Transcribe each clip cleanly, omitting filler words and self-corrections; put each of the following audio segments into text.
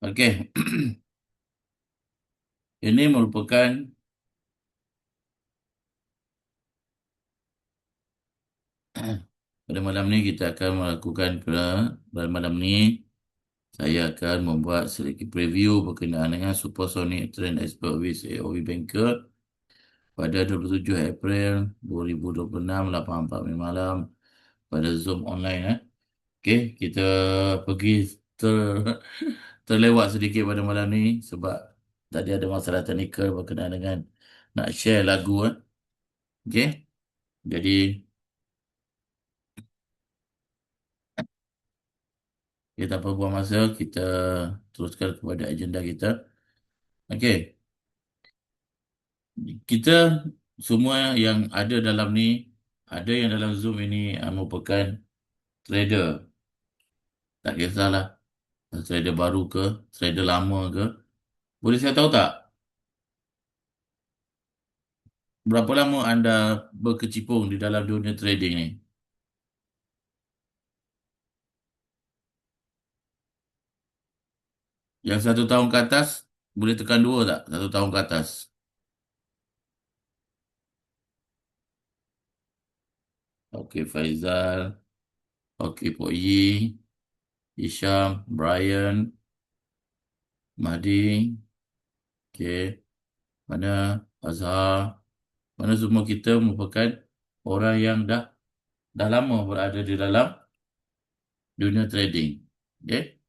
Okey, ini merupakan pada malam ni kita akan melakukan pada malam ni saya akan membuat sedikit preview berkenaan dengan Supersonic Trend Expert with AOV Banker pada 27 April 2026 8.45 malam pada Zoom online. Okey, kita pergi ter, terlewat sedikit pada malam ni sebab tadi ada masalah teknikal berkenaan dengan nak share lagu. Okey, jadi kita tanpa buang masa, kita teruskan kepada agenda kita. Okey, kita semua yang ada dalam ni, ada yang dalam Zoom ini merupakan trader. Tak kisahlah, trader baru ke, trader lama ke. Boleh saya tahu tak, berapa lama anda berkecimpung di dalam dunia trading ni? Yang 1 tahun ke atas, boleh tekan 2 tak? 1 tahun ke atas. Okey, Faizal. Okey, Pok Yi. Isham, Brian, Mahdi. Okey, mana Azhar. Mana semua kita merupakan orang yang dah lama berada di dalam dunia trading. Okay?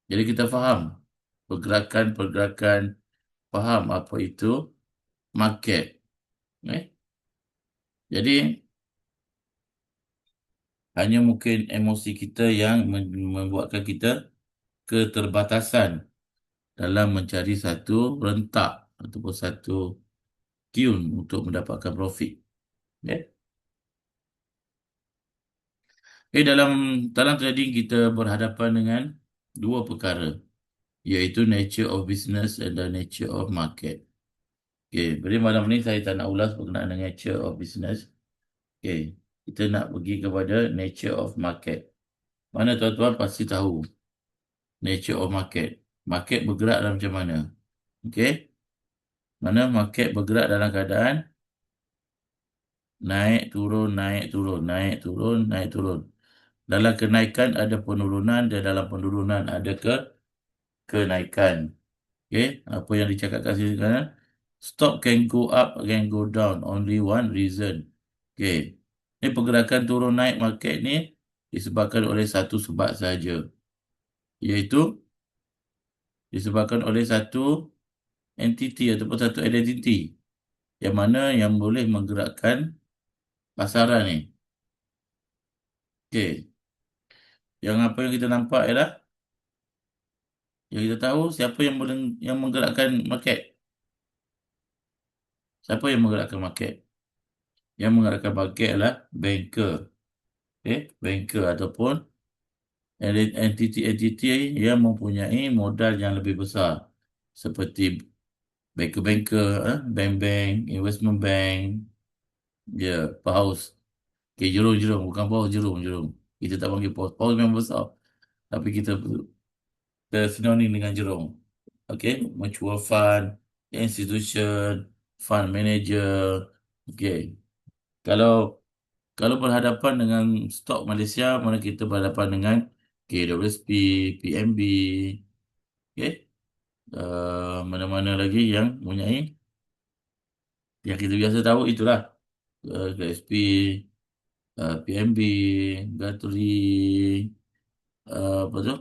Jadi kita faham pergerakan-pergerakan, faham apa itu market. Okay? Jadi hanya mungkin emosi kita yang membuatkan kita keterbatasan dalam mencari satu rentak ataupun satu tune untuk mendapatkan profit. Okay? Dalam trading kita berhadapan dengan dua perkara, iaitu nature of business and the nature of market. Okay, jadi malam ni saya tak nak ulas berkenaan dengan nature of business. Okay, kita nak pergi kepada nature of market. Mana tuan-tuan pasti tahu nature of market. Market bergerak dalam macam mana? Okay, mana market bergerak dalam keadaan naik, turun, naik, turun, naik, turun, naik, turun. Dalam kenaikan ada penurunan dan dalam penurunan ada kenaikan. Okay, apa yang dicakapkan sini sekarang? Stock can go up, can go down. Only one reason. Okay, ini pergerakan turun naik market ni disebabkan oleh satu sebab sahaja, iaitu disebabkan oleh satu entiti ataupun satu identiti yang mana yang boleh menggerakkan pasaran ni. Okay, yang apa yang kita nampak ialah yang kita tahu siapa yang boleh yang menggerakkan market. Siapa yang menggerakkan market? Yang menggerakkan market adalah banker. Okay, banker ataupun entiti-entiti yang mempunyai modal yang lebih besar seperti banker-banker, bank-bank, investment bank, ya, paus. Okay, jurung-jurung, bukan paus, jurung-jurung. Kita tak panggil paus. Paus memang besar. Tapi kita sinonim dengan jurung. Okay, mutual fund, institution, fund manager. Okay, kalau berhadapan dengan stok Malaysia, mana kita berhadapan dengan KWSP, PNB, okay? Mana-mana lagi yang mempunyai yang kita biasa tahu itulah KWSP, PNB, Gatri, apa tu,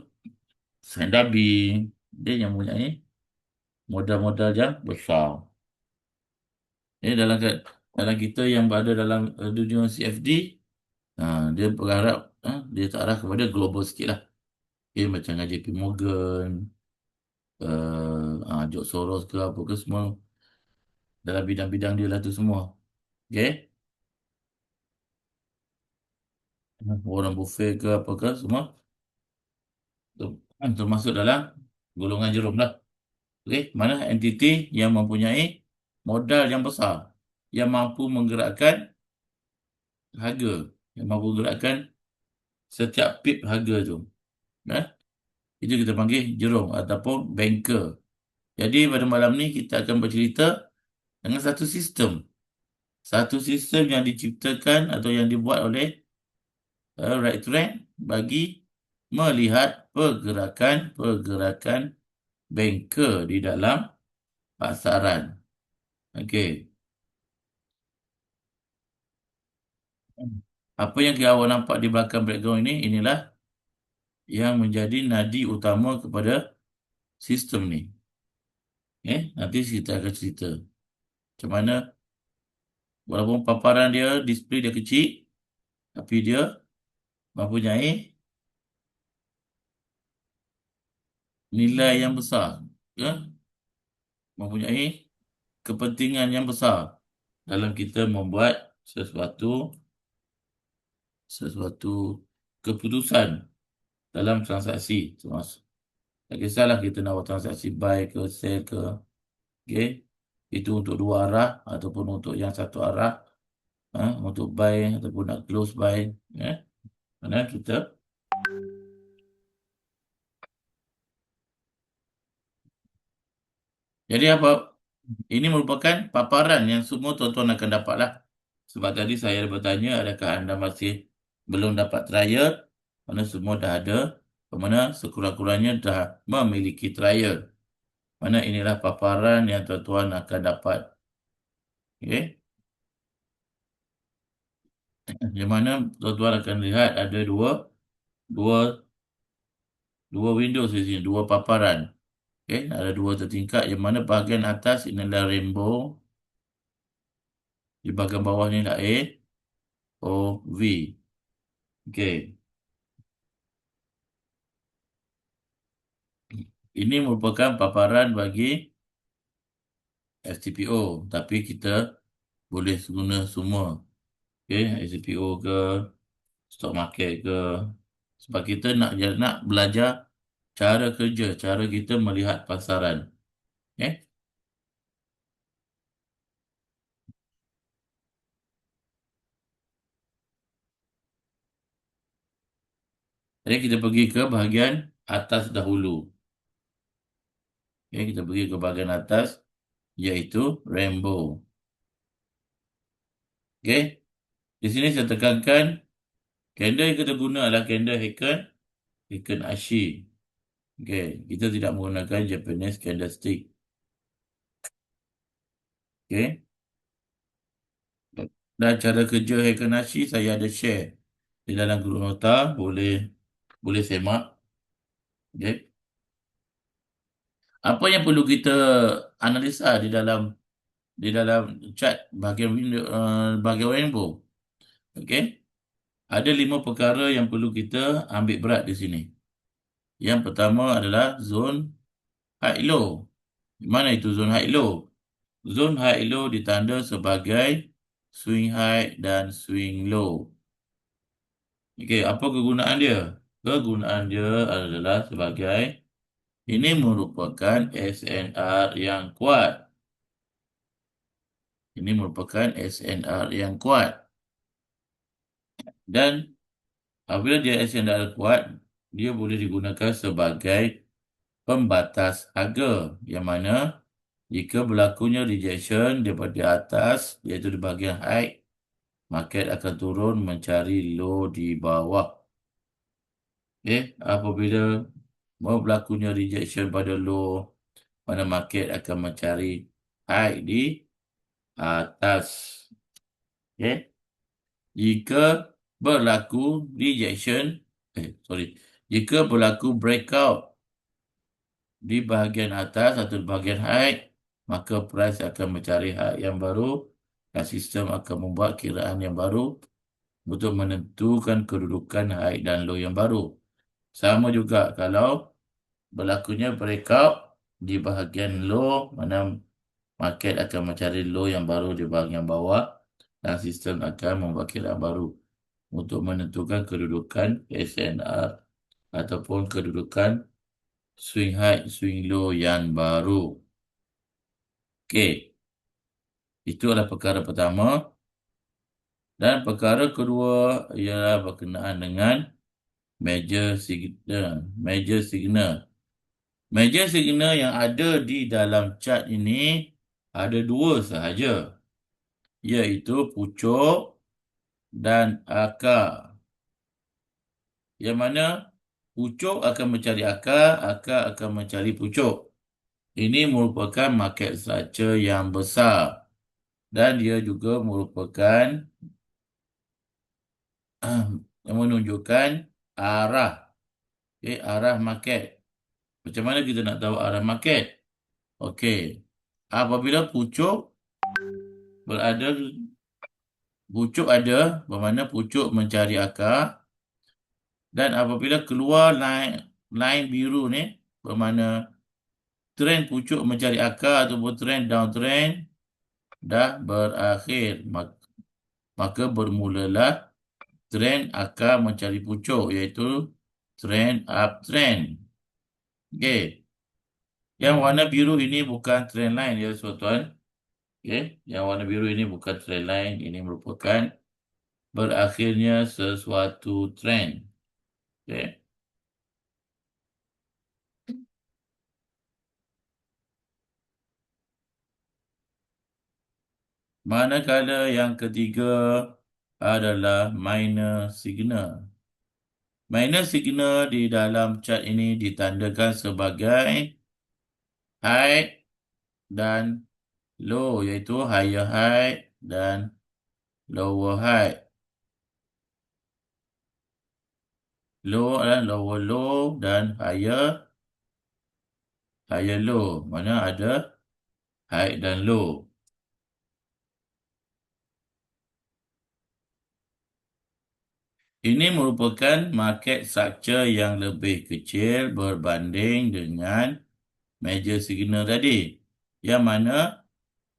Sendabi, dia yang mempunyai modal-modal yang besar. Dalam kita yang berada dalam dunia CFD, dia berharap dia tak arah kepada global sikit lah. Okay, macam dengan JP Morgan, George Soros ke apa ke semua dalam bidang-bidang dia lah tu semua. Okay, Warren Buffett ke apa ke semua termasuk dalam golongan jerum lah. Okay, mana entiti yang mempunyai modal yang besar, yang mampu menggerakkan harga, yang mampu menggerakkan setiap pip harga tu. Itu kita panggil jerung ataupun banker. Jadi pada malam ni kita akan bercerita dengan satu sistem. Satu sistem yang diciptakan atau yang dibuat oleh right trend bagi melihat pergerakan banker di dalam pasaran. Okey. Apa yang awak nampak di belakang background ini, inilah yang menjadi nadi utama kepada sistem ni. Nanti kita akan cerita macam mana walaupun paparan dia, display dia kecil, tapi dia mempunyai nilai yang besar. Ya? Mempunyai kepentingan yang besar dalam kita membuat sesuatu keputusan dalam transaksi. Termasuk. Tak kisahlah kita nak buat transaksi buy ke sell ke. Okay? Itu untuk dua arah ataupun untuk yang satu arah. Untuk buy ataupun nak close buy. Mana kita. Jadi apa? Ini merupakan paparan yang semua tuan-tuan akan dapat lah. Sebab tadi saya bertanya, adakah anda masih belum dapat trial? Mana semua dah ada. Mana sekurang-kurangnya dah memiliki trial. Mana inilah paparan yang tuan-tuan akan dapat. Okay? Yang mana tuan-tuan akan lihat ada dua windows di sini, dua paparan. Okay? Ada dua tertingkat yang mana bahagian atas ini adalah rainbow. Di bahagian bawah ni adalah A, O, V. Okay. Ini merupakan paparan bagi STPO. Tapi kita boleh guna semua. Okay? STPO ke, stock market ke. Sebab kita nak belajar cara kerja, cara kita melihat pasaran. Okay? Jadi kita pergi ke bahagian atas dahulu. Okay, kita pergi ke bahagian atas, iaitu rainbow. Okay. Di sini saya tekankan, candle yang kita guna adalah candle Heiken Ashi. Okay. Kita tidak menggunakan Japanese candlestick. Okay. Dan cara kerja Heiken Ashi saya ada share di dalam grup nota, boleh semak. Okay. Apa yang perlu kita analisa di dalam chart bahagian rainbow? Okay. Ada 5 perkara yang perlu kita ambil berat di sini. Yang pertama adalah zone high low. Mana itu zone high low? Zone high low ditanda sebagai swing high dan swing low. Okey, apa kegunaan dia? Kegunaan dia adalah sebagai ini merupakan SNR yang kuat. Ini merupakan SNR yang kuat. Dan apabila dia SNR kuat, dia boleh digunakan sebagai pembatas harga. Yang mana jika berlakunya rejection daripada atas, iaitu di bahagian high, market akan turun mencari low di bawah. Apabila berlakunya rejection pada low, mana market akan mencari high di atas. Jika berlaku rejection, jika berlaku breakout di bahagian atas atau di bahagian high, maka price akan mencari high yang baru dan sistem akan membuat kiraan yang baru untuk menentukan kedudukan high dan low yang baru. Sama juga kalau berlakunya breakout di bahagian low, mana market akan mencari low yang baru di bahagian bawah dan sistem akan membuat kiraan baru untuk menentukan kedudukan SNR ataupun kedudukan swing high, swing low yang baru. Okey. Itu adalah perkara pertama. Dan perkara kedua ialah berkenaan dengan Major signal. Major signal. Major signal yang ada di dalam chart ini ada dua sahaja, iaitu pucuk dan akar. Yang mana pucuk akan mencari akar, akar akan mencari pucuk. Ini merupakan market structure yang besar dan dia juga merupakan yang menunjukkan arah, arah market. Macam mana kita nak tahu arah market? Okey, apabila berada, pucuk ada, bermakna pucuk mencari akar, dan apabila keluar line biru ni, bermakna trend pucuk mencari akar ataupun trend downtrend dah berakhir. Maka bermulalah trend akar mencari pucuk, iaitu trend uptrend. Okey. Yang warna biru ini bukan trend line ya tuan-tuan. Okey, yang warna biru ini bukan trend line, ini merupakan berakhirnya sesuatu trend. Okey. Manakala yang ketiga adalah minor signal. Minor signal di dalam chart ini ditandakan sebagai high dan low, iaitu higher high dan lower high. Low dan lower low dan higher low. Mana ada high dan low. Ini merupakan market structure yang lebih kecil berbanding dengan major signal tadi. Yang mana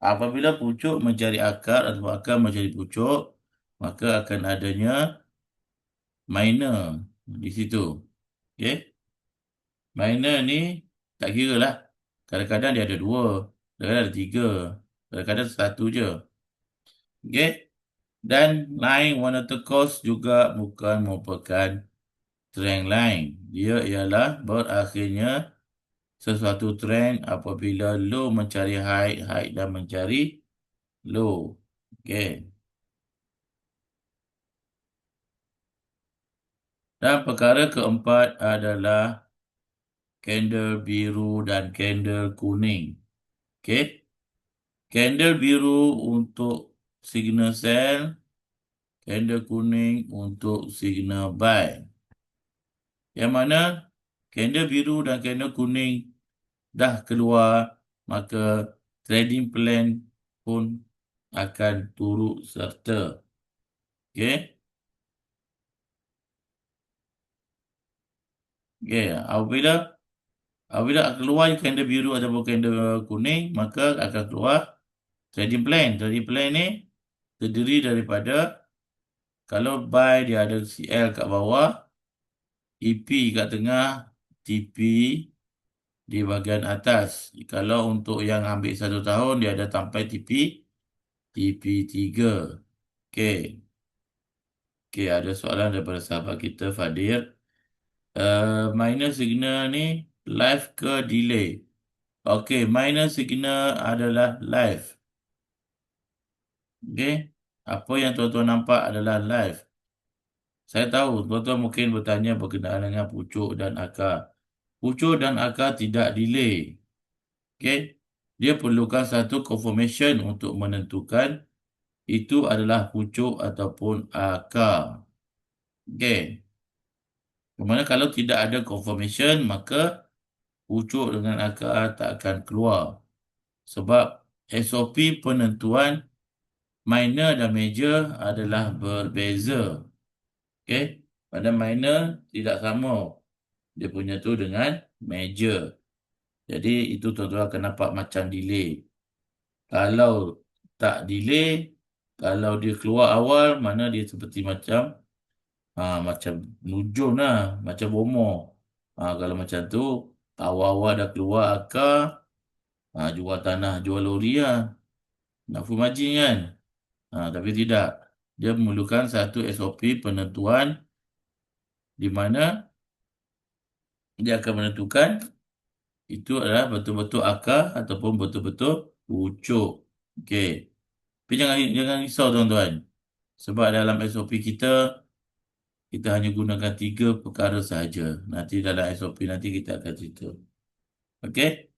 apabila pucuk mencari akar atau akar mencari pucuk, maka akan adanya minor di situ. Okey. Minor ni tak kira lah. Kadang-kadang dia ada dua, kadang-kadang ada tiga, kadang-kadang satu je. Okey. Dan line warna turquoise juga bukan merupakan trend line. Dia ialah berakhirnya sesuatu trend apabila low mencari high, high dan mencari low. Okey. Dan perkara keempat adalah candle biru dan candle kuning. Okey. Candle biru untuk signal sell, candle kuning untuk signal buy. Yang mana candle biru dan candle kuning dah keluar, maka trading plan pun akan turut serta. Okey. Okey, apabila keluar candle biru ataupun candle kuning, maka akan keluar trading plan. Trading plan ni terdiri daripada, kalau buy dia ada CL kat bawah, EP kat tengah, TP di bahagian atas. Kalau untuk yang ambil 1 tahun, dia ada sampai TP3. Okey. Okey, ada soalan daripada sahabat kita, Fadir. Minor signal ni live ke delay? Okey, minor signal adalah live. Okey, apa yang tuan-tuan nampak adalah live. Saya tahu tuan-tuan mungkin bertanya berkenaan dengan pucuk dan akar. Pucuk dan akar tidak delay. Okey, dia perlukan satu confirmation untuk menentukan itu adalah pucuk ataupun akar. Okey. Bermakna kalau tidak ada confirmation, maka pucuk dengan akar tak akan keluar. Sebab SOP penentuan minor dan major adalah berbeza. Okey, pada minor tidak sama dia punya tu dengan major. Jadi itu tuan-tuan akan nampak macam delay. Kalau tak delay, kalau dia keluar awal, mana dia seperti macam nujum lah, macam bomo. Kalau macam tu, awal-awal dah keluar akar, jual tanah, jual lori lah. Nak full margin kan? Tapi tidak. Dia memerlukan satu SOP penentuan di mana dia akan menentukan itu adalah betul-betul akar ataupun betul-betul pucuk. Okey. Tapi jangan risau tuan-tuan. Sebab dalam SOP kita hanya gunakan 3 perkara sahaja. Nanti dalam SOP nanti kita akan cerita. Okey.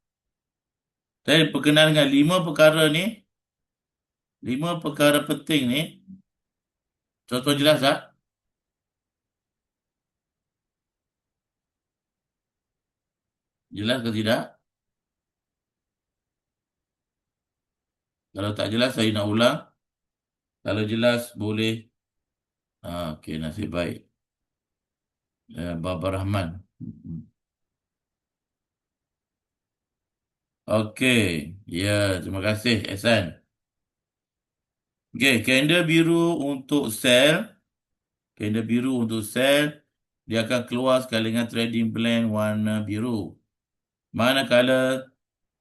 Saya berkenaan dengan 5 perkara ni. 5 perkara penting ni. Tuan-tuan jelas tak? Jelas ke tidak? Kalau tak jelas saya nak ulang. Kalau jelas boleh. Okey, nasib baik. Baba Rahman. Okey. Ya, terima kasih Ehsan. Okey, kalender biru untuk sel. Kalender biru untuk sel. Dia akan keluar sekali dengan trading plan warna biru. Manakala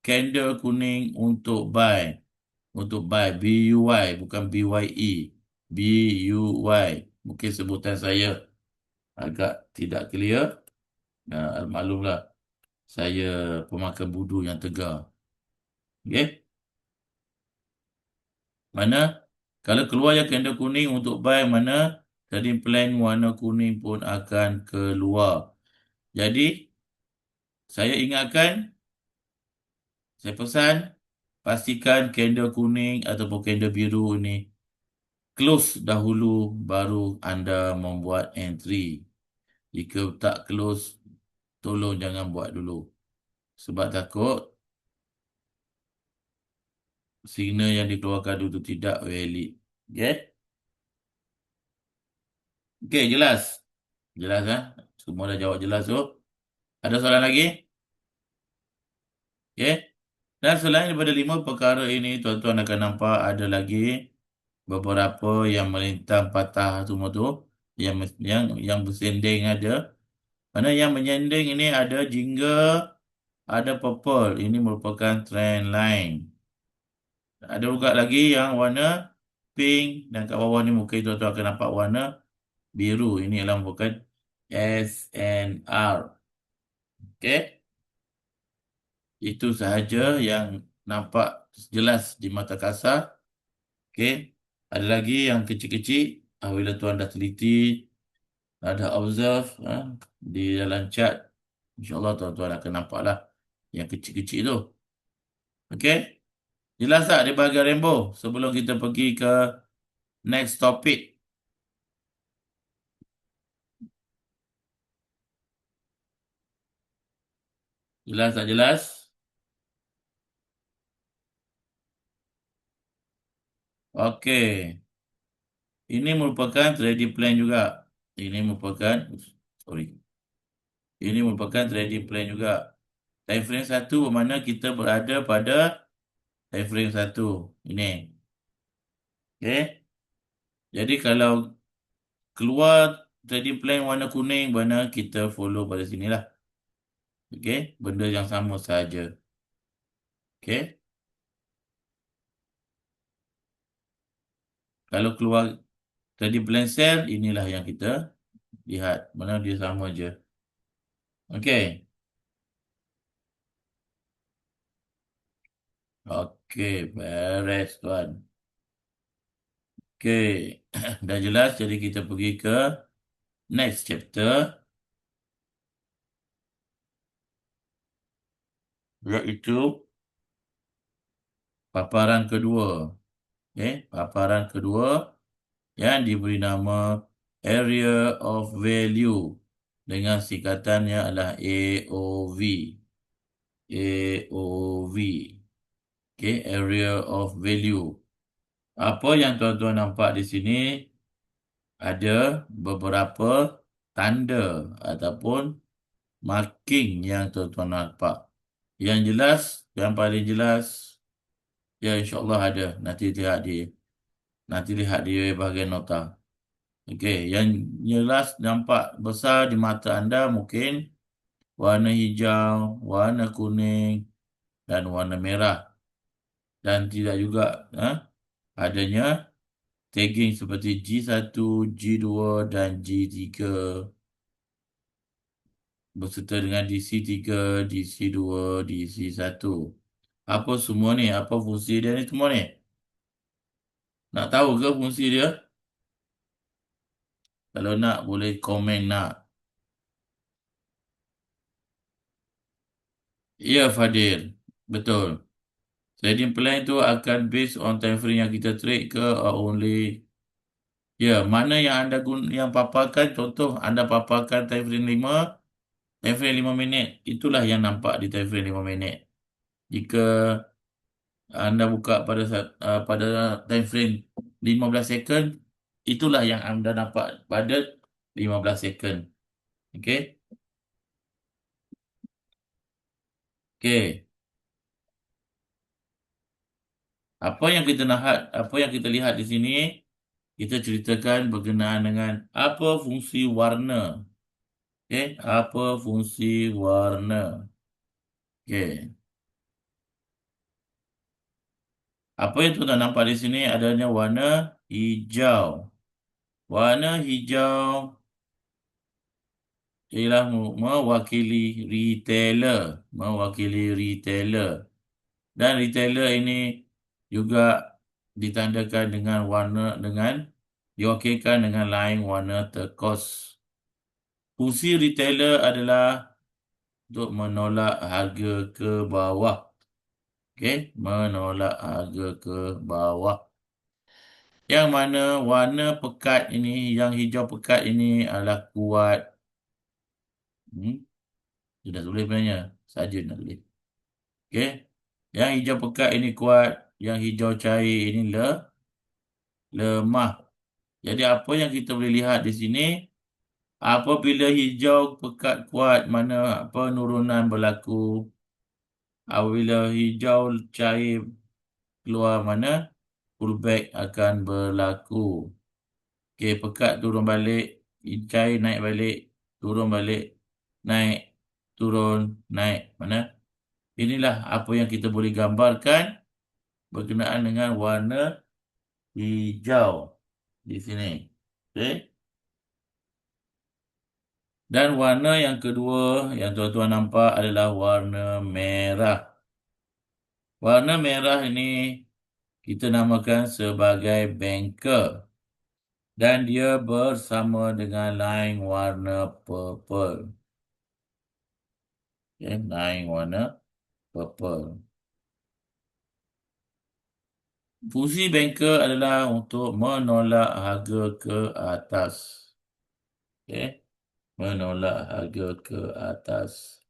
kalender kuning untuk buy. Untuk buy. BUY. Bukan BYE. BUY. Mungkin sebutan saya agak tidak clear. Maklumlah. Saya pemakan budu yang tegar. Okey. Mana kalau keluar yang kalender kuning untuk buy, mana trading plan warna kuning pun akan keluar. Jadi saya ingatkan, saya pesan, pastikan kalender kuning ataupun kalender biru ni close dahulu baru anda membuat entry. Jika tak close, tolong jangan buat dulu. Sebab takut signal yang dikeluarkan dulu tidak valid. Okay? Okay, jelas? Jelas, ha? Semua dah jawab jelas tu. Ada soalan lagi? Okay? Dan selain daripada 5 perkara ini, tuan-tuan akan nampak ada lagi beberapa yang melintang patah semua tu. Yang bersending ada. Mana yang menyending ini ada jingga, ada purple. Ini merupakan trend line. Ada juga lagi yang warna pink dan kat bawah ni mungkin tuan-tuan akan nampak warna biru. Ini adalah merupakan SNR. Okey. Itu sahaja yang nampak jelas di mata kasar. Okey. Ada lagi yang kecil-kecil. Apabila tuan dah teliti, ada observe di dalam chart. InsyaAllah tuan-tuan akan nampaklah yang kecil-kecil tu. Okey. Jelas tak di bahagian rainbow? Sebelum kita pergi ke next topic. Jelas tak jelas? Okey. Ini merupakan trading plan juga. Ini merupakan, sorry. Ini merupakan trading plan juga. Time frame 1 bermakna kita berada pada time frame 1. Ini. Okey. Jadi kalau keluar trading plan warna kuning, bermakna kita follow pada sinilah. Okey. Benda yang sama sahaja. Okey. Kalau keluar trading plan sell, inilah yang kita lihat. Mana dia sama je. Okey. Okey. Beres tuan. Okey. Dah jelas. Jadi kita pergi ke next chapter. Iaitu paparan kedua. Paparan kedua yang diberi nama Area of Value dengan singkatannya adalah AOV. AOV. Area of Value. Apa yang tuan-tuan nampak di sini ada beberapa tanda ataupun marking yang tuan-tuan nampak. Yang jelas, yang paling jelas, ya insyaAllah ada. Nanti lihat di bahagian nota. Okey, yang jelas nampak besar di mata anda mungkin warna hijau, warna kuning dan warna merah. Dan tidak juga adanya tagging seperti G1, G2 dan G3. berserta dengan DC3, DC2, DC1. Apa semua ni? Apa fungsi dia ni semua ni? Nak tahu ke fungsi dia? Kalau nak, boleh komen nak. Ya, Fadil. Betul. Trading plan itu akan based on time frame yang kita trade ke or only. Ya, mana yang anda yang paparkan, contoh anda paparkan time frame 5 minit. Itulah yang nampak di time frame 5 minit. Jika anda buka pada time frame 15 second, itulah yang anda nampak pada 15 second. Okey? Okey. Apa yang kita lihat di sini, kita ceritakan berkenaan dengan apa fungsi warna. Okey, apa fungsi warna? Okey. Apa yang tuan nampak di sini adanya warna hijau. Warna hijau ialah mewakili retailer, dan retailer ini juga ditandakan dengan diwakilkan dengan lain warna turquoise. Fungsi retailer adalah untuk menolak harga ke bawah. Okey, menolak harga ke bawah. Yang mana warna pekat ini, yang hijau pekat ini adalah kuat. Dia dah tulis sebenarnya. Saja nak tulis. Okey. Yang hijau pekat ini kuat. Yang hijau cair ini lemah. Jadi apa yang kita boleh lihat di sini, apabila hijau pekat kuat, mana penurunan berlaku. Apabila hijau cair keluar, mana pullback akan berlaku. Okey, pekat turun balik, cair naik balik, turun balik, naik, turun, naik. Mana? Inilah apa yang kita boleh gambarkan berkenaan dengan warna hijau di sini. Okey. Dan warna yang kedua yang tuan-tuan nampak adalah warna merah. Warna merah ini kita namakan sebagai banker. Dan dia bersama dengan lain warna purple. Okay, lain warna purple. Fungsi banker adalah untuk menolak harga ke atas. Okay, menolak harga ke atas.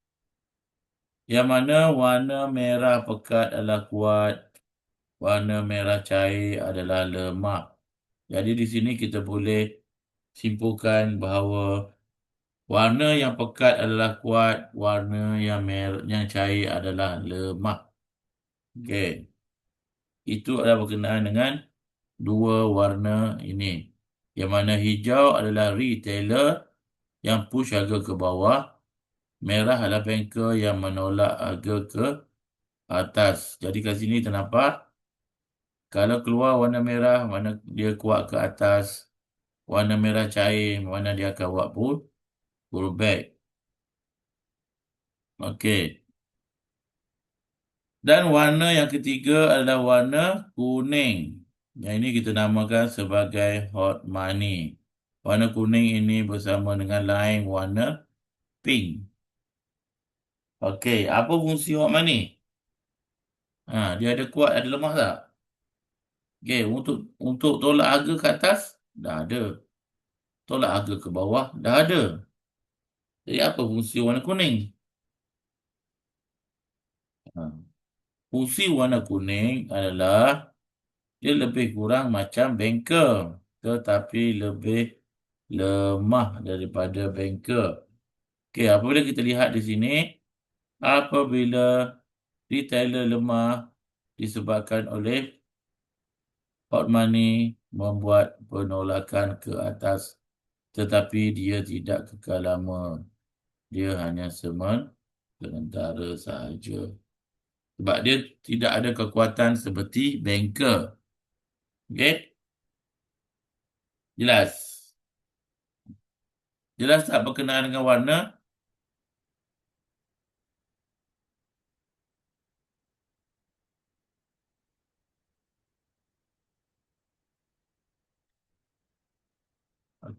Yang mana warna merah pekat adalah kuat, warna merah cair adalah lemah. Jadi di sini kita boleh simpulkan bahawa warna yang pekat adalah kuat, warna yang cair adalah lemah. Okey. Itu adalah berkenaan dengan dua warna ini. Yang mana hijau adalah retailer yang push harga ke bawah. Merah adalah banker yang menolak harga ke atas. Jadi kat sini ternampak, kalau keluar warna merah, mana dia kuat ke atas. Warna merah cair, mana dia akan buat pullback. Okey. Dan warna yang ketiga adalah warna kuning. Yang ini kita namakan sebagai hot money. Warna kuning ini bersama dengan lain warna pink. Okey, apa fungsi hot money? Dia ada kuat, ada lemah tak? Okey, untuk tolak harga ke atas, dah ada. Tolak harga ke bawah, dah ada. Jadi apa fungsi warna kuning? Ha. Fungsi warna kuning adalah dia lebih kurang macam banker, tetapi lebih lemah daripada banker. Okey, apabila kita lihat di sini, apabila retailer lemah disebabkan oleh hot money membuat penolakan ke atas, tetapi dia tidak kekal lama. Dia hanya sementara sahaja. Sebab dia tidak ada kekuatan seperti banker. Okey? Jelas? Jelas tak berkenaan dengan warna?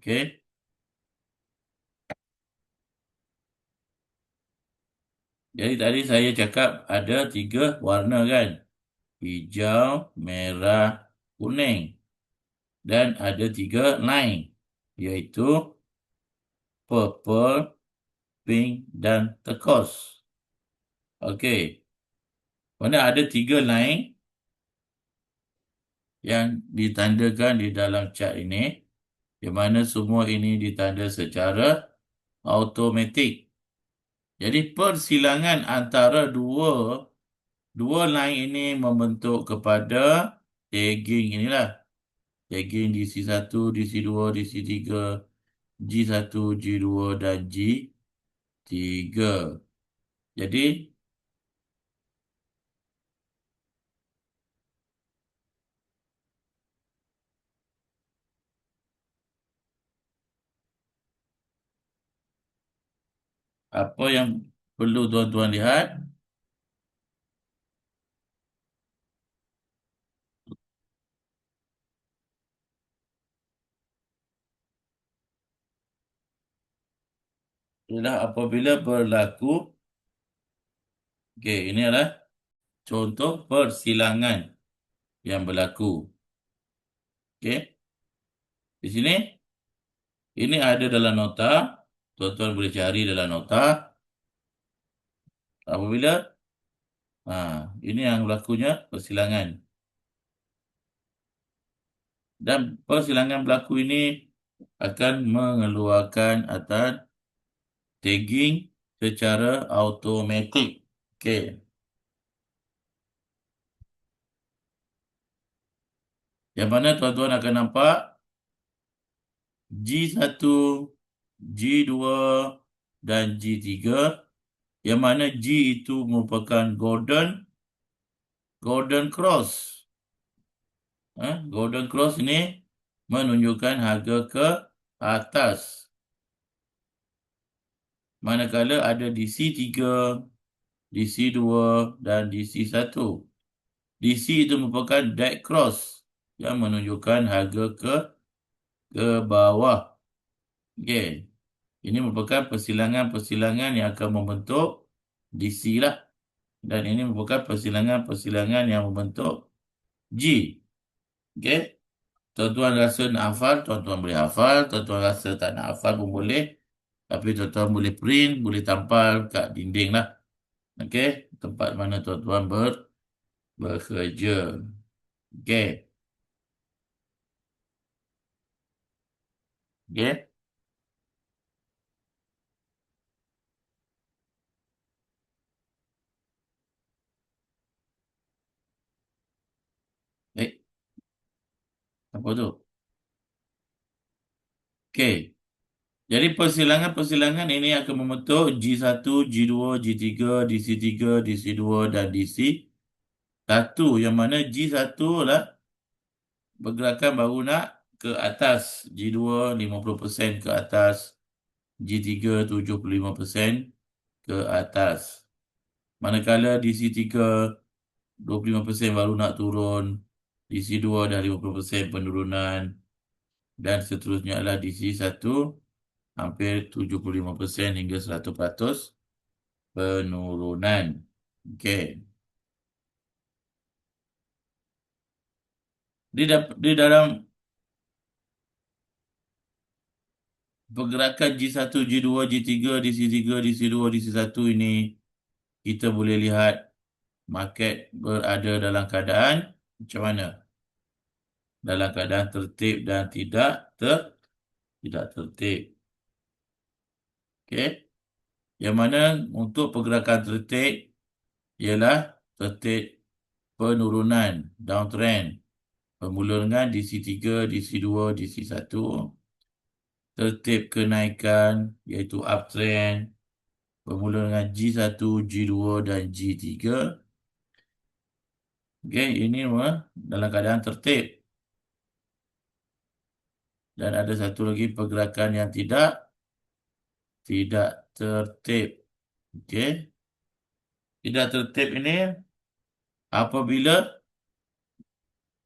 Okey. Jadi tadi saya cakap ada 3 warna kan? Hijau, merah, kuning. Dan ada 3 line, iaitu purple, pink dan turquoise. Okey. Mana ada 3 line yang ditandakan di dalam chart ini, di mana semua ini ditanda secara automatik. Jadi persilangan antara dua line ini membentuk kepada tagging inilah. Tagging DC1, DC2, DC3, G1, G2 dan G3. Jadi apa yang perlu tuan-tuan lihat? Ialah apabila berlaku, okey, ini adalah contoh persilangan yang berlaku. Okey, di sini ini ada dalam nota, tuan-tuan boleh cari dalam nota. Apabila ini yang berlakunya persilangan. Dan persilangan berlaku ini akan mengeluarkan atas tagging secara automatik. Okey. Yang mana tuan-tuan akan nampak G1, G2 dan G3, yang mana G itu merupakan golden cross. Golden cross ini menunjukkan harga ke atas. Manakala ada DC3, DC2 dan DC1. DC itu merupakan dead cross yang menunjukkan harga ke bawah. Okey. Ini merupakan persilangan-persilangan yang akan membentuk DC lah. Dan ini merupakan persilangan-persilangan yang membentuk G. Okey. Tuan-tuan rasa nak hafal, tuan-tuan boleh hafal. Tuan-tuan rasa tak nak hafal pun boleh. Tapi tuan-tuan boleh print, boleh tampal kat dinding lah. Okey. Tempat mana tuan-tuan bekerja. Okey. Okey. Apa tu? Okey. Jadi persilangan-persilangan ini akan membentuk G1, G2, G3, DC3, DC2 dan DC1. Yang mana G1 lah pergerakan baru nak ke atas. G2 50% ke atas. G3 75% ke atas. Manakala DC3 25% baru nak turun. DC2 dah 50% penurunan. Dan seterusnya adalah DC1 hampir 75% hingga 100% penurunan. Okey. Di dalam pergerakan G1, G2, G3, DC3, DC2, DC1 ini, kita boleh lihat market berada dalam keadaan macam mana? Dalam keadaan tertib dan tidak tertib. Okey. Yang mana untuk pergerakan tertib ialah tertib penurunan, downtrend. Bermula dengan DC3, DC2, DC1. Tertib kenaikan iaitu uptrend. Bermula dengan G1, G2 dan G3. Okey, ini dalam keadaan tertib. Dan ada satu lagi pergerakan yang tidak tertib. Okey. Tidak tertib ini apabila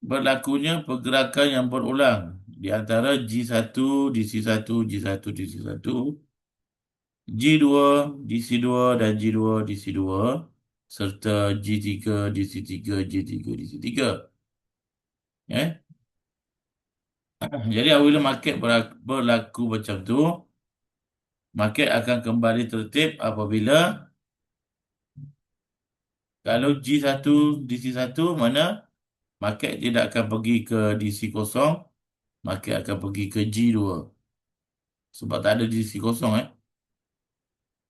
berlakunya pergerakan yang berulang di antara G1, DC1, G1, DC1, G2, DC2 dan G2, DC2 serta G3, DC3, G3, DC3. Eh? Jadi apabila market berlaku macam tu, market akan kembali tertib apabila kalau G1, DC1 mana market tidak akan pergi ke DC kosong, market akan pergi ke G2 sebab tak ada DC kosong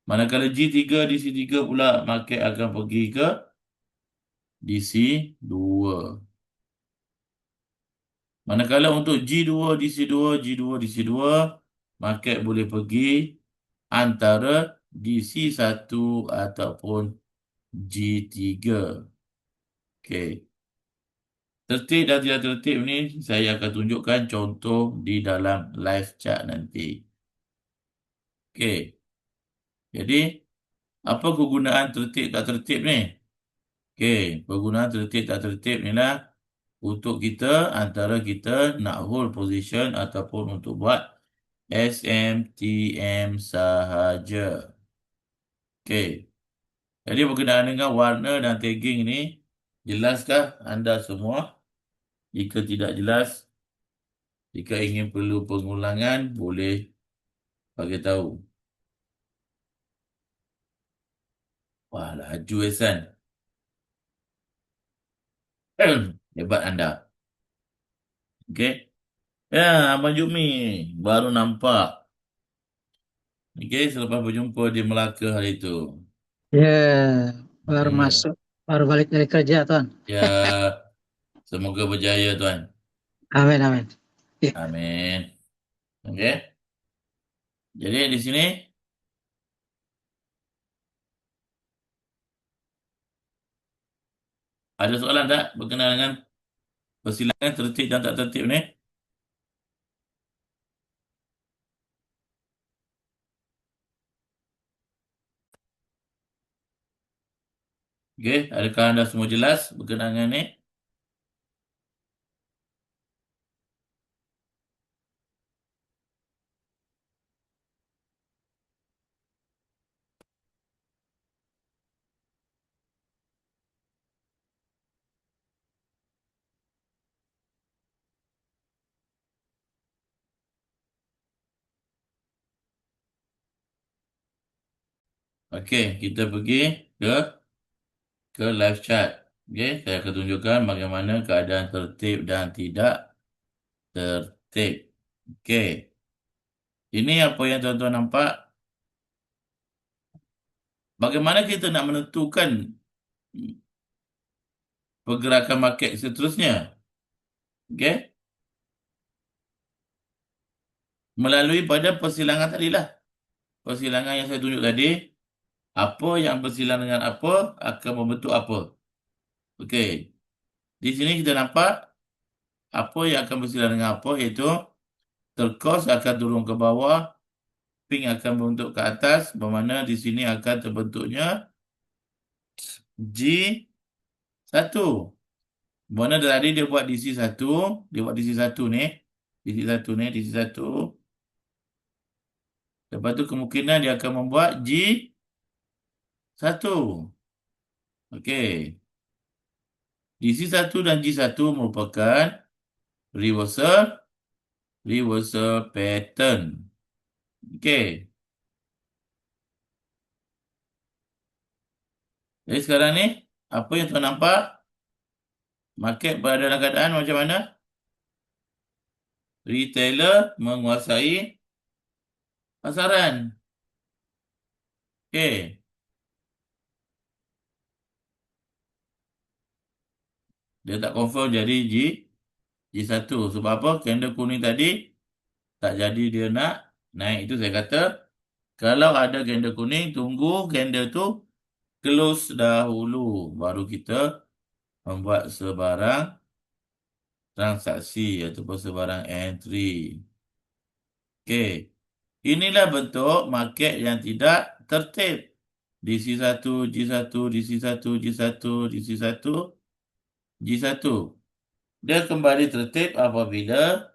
Manakala G3, DC3 pula market akan pergi ke DC2. Manakala untuk G2, DC2, G2, DC2 market boleh pergi antara DC1 ataupun G3. Okey. Tertib dan tidak tertib ni saya akan tunjukkan contoh di dalam live chat nanti. Okey. Jadi, apa kegunaan tertib tak tertib ni? Okey, kegunaan tertib tak tertib ni lah untuk kita antara kita nak hold position ataupun untuk buat SMTM sahaja. Okey. Jadi berkenaan dengan warna dan tagging ni, jelaskah anda semua? Jika tidak jelas, jika ingin perlu pengulangan, boleh bagi tahu. Wah, laju Ehsan. Hebat anda. Okey. Ya, Abang Jumi baru nampak. Okey, selepas berjumpa di Melaka hari itu. Ya, baru Ya, masuk, baru balik dari kerja, Tuan. ya, semoga berjaya tuan. Amin, amin. Ya, Amin. Okey. Jadi di sini ada soalan tak berkenaan dengan persilangan tertib dan tak tertib ni? Okey, adakah anda semua jelas berkenaan dengan ni? Okey, kita pergi ke live chat. Okey, saya akan tunjukkan bagaimana keadaan tertib dan tidak tertib. Okey. Ini apa yang tuan-tuan nampak? Bagaimana kita nak menentukan pergerakan market seterusnya? Okey. Melalui pada persilangan tadilah. Persilangan yang saya tunjuk tadi, apa yang bersilang dengan apa akan membentuk apa. Okey. Di sini kita nampak apa yang akan bersilang dengan apa iaitu turquoise akan turun ke bawah, pink akan membentuk ke atas, bermakna di sini akan terbentuknya G1. Bermakna tadi dia buat DC1, dia buat DC1 ni, DC1 ni, DC1. Lepas tu kemungkinan dia akan membuat G1. Okey. DC1 dan G1 merupakan reversal pattern. Okey. Jadi sekarang ni, apa yang tuan nampak? Market berada dalam keadaan macam mana? Retailer menguasai pasaran. Okey. Dia tak confirm jadi G1. Sebab apa? Candle kuning tadi tak jadi dia nak naik. Itu saya kata, kalau ada candle kuning, tunggu candle tu close dahulu. Baru kita membuat sebarang transaksi ataupun sebarang entry. Okey. Inilah bentuk market yang tidak tertib. DC1, G1, DC1, G1, DC1, G1. Dia kembali tertib apabila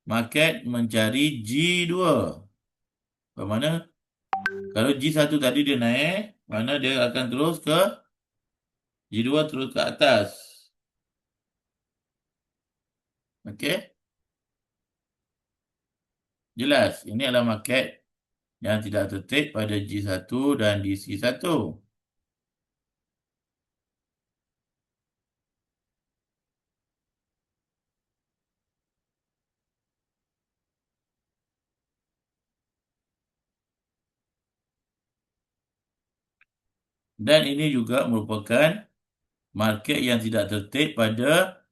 market mencari G2. Bermakna kalau G1 tadi dia naik, mana dia akan terus ke G2 terus ke atas. Okey? Jelas. Ini adalah market yang tidak tertib pada G1 dan DC1. Dan ini juga merupakan market yang tidak tertib pada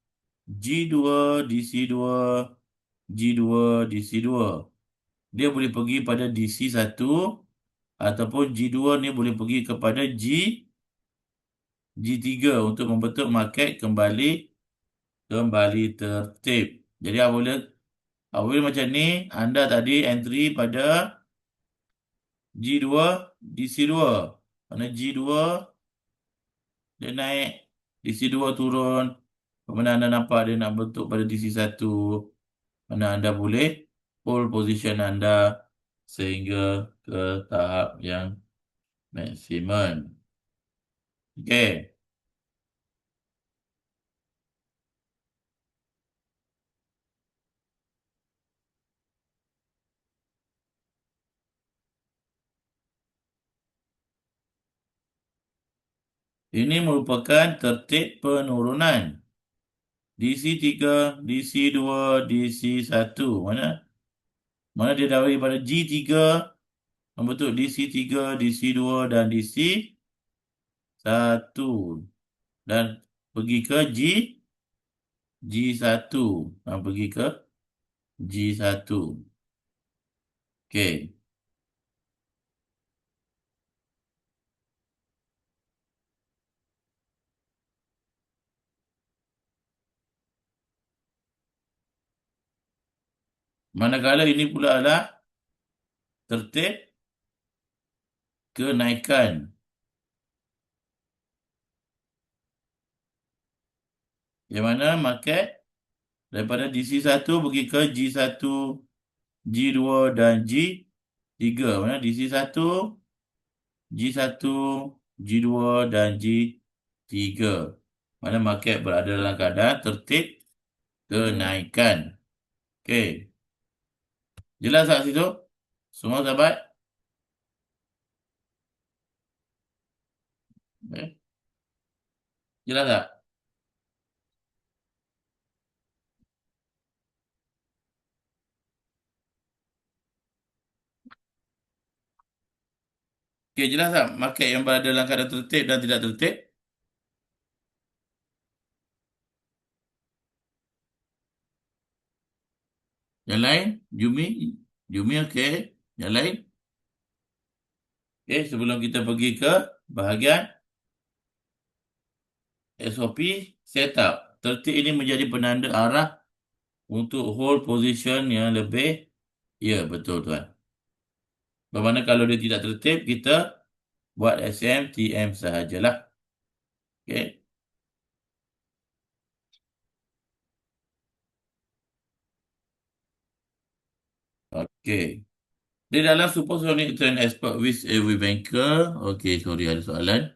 G2, DC2, G2, DC2. Dia boleh pergi pada DC1 ataupun G2 ni boleh pergi kepada G3 untuk membentuk market kembali tertib. Jadi apabila macam ni, anda tadi entry pada G2, DC2. Mana G2 dia naik, DC2 turun. Mana anda nampak dia nak bentuk pada DC1. Mana anda boleh hold position anda sehingga ke tahap yang maksimum. Okey. Ini merupakan tertib penurunan. DC3, DC2, DC1. Mana dia daripada G3 membentuk DC3, DC2 dan DC1. Dan pergi ke G1. Dan pergi ke G1. Okey. Manakala ini pula adalah tertib kenaikan. Yang mana market daripada DC1 pergi ke G1, G2 dan G3. Mana DC1, G1, G2 dan G3. Mana market berada dalam keadaan tertib kenaikan. Okey. Jelas tak situ? Semua sahabat? Okay. Jelas tak? Okey, jelas tak? Market yang berada dalam keadaan tertib dan tidak tertib? Yang lain? Jumi okey. Yang lain? Okey, sebelum kita pergi ke bahagian SOP setup. Tertib ini menjadi penanda arah untuk hold position yang lebih. Ya, betul tuan. Bermakna kalau dia tidak tertib, kita buat SMTM sahajalah. Okey. Okey. Di dalam supersonic train expert with every banker. Okey, sorry ada soalan.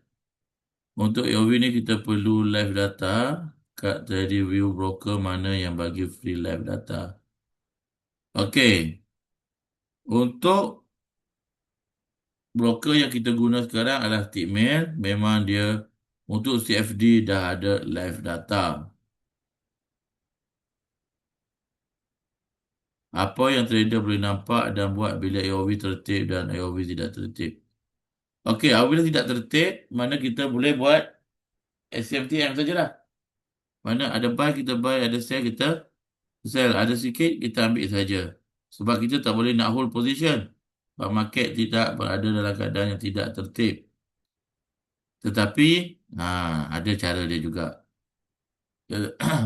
Untuk AOV ni kita perlu live data. Kat tadi view broker mana yang bagi free live data. Okey. Untuk broker yang kita guna sekarang adalah Tickmill. Memang dia untuk CFD dah ada live data. Apa yang trader boleh nampak dan buat bila AOV tertib dan AOV tidak tertib. Okey, apabila tidak tertib, mana kita boleh buat SMTM sajalah. Mana ada buy, kita buy, ada sell, kita sell. Ada sikit, kita ambil saja. Sebab kita tak boleh nak hold position. Sebab market tidak berada dalam keadaan yang tidak tertib. Tetapi, ada cara dia juga.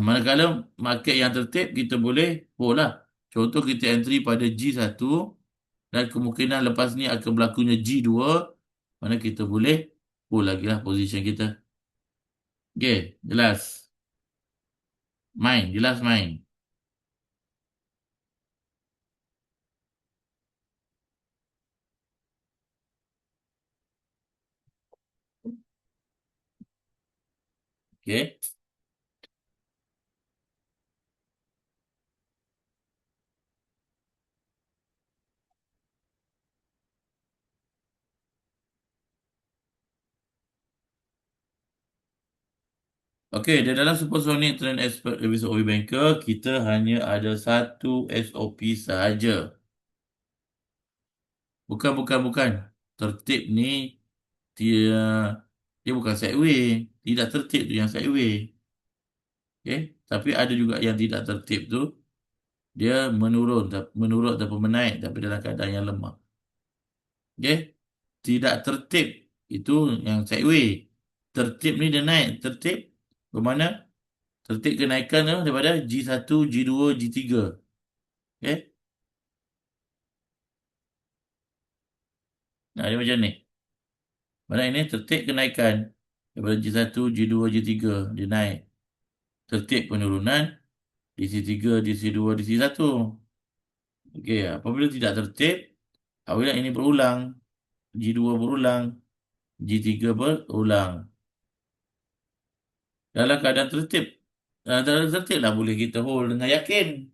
Manakala market yang tertib, kita boleh hold lah. Contoh kita entry pada G1 dan kemungkinan lepas ni akan berlakunya G2, mana kita boleh hold lagi lah position kita. Okay, jelas. Jelas main. Okey. Okey, di dalam supersonic train expert service OB Banker, kita hanya ada satu SOP sahaja. Bukan. Tertib ni dia dia bukan sideway. Tidak tertib tu yang sideway. Okey, tapi ada juga yang tidak tertib tu dia menurun ataupun menaik tapi dalam keadaan yang lemah. Okey, tidak tertib itu yang sideway. Tertib ni dia naik, tertib bermakna tertib kenaikan tu daripada G1, G2, G3. Okey. Nah, dia macam ni. Mana ini tertib kenaikan daripada G1, G2, G3 dia naik. Tertib penurunan DC3, DC2, DC1. Okey, apabila tidak tertib, apabila ini berulang, G2 berulang, G3 berulang. Dalam keadaan tertib, dalam tertib lah boleh kita hold dengan yakin.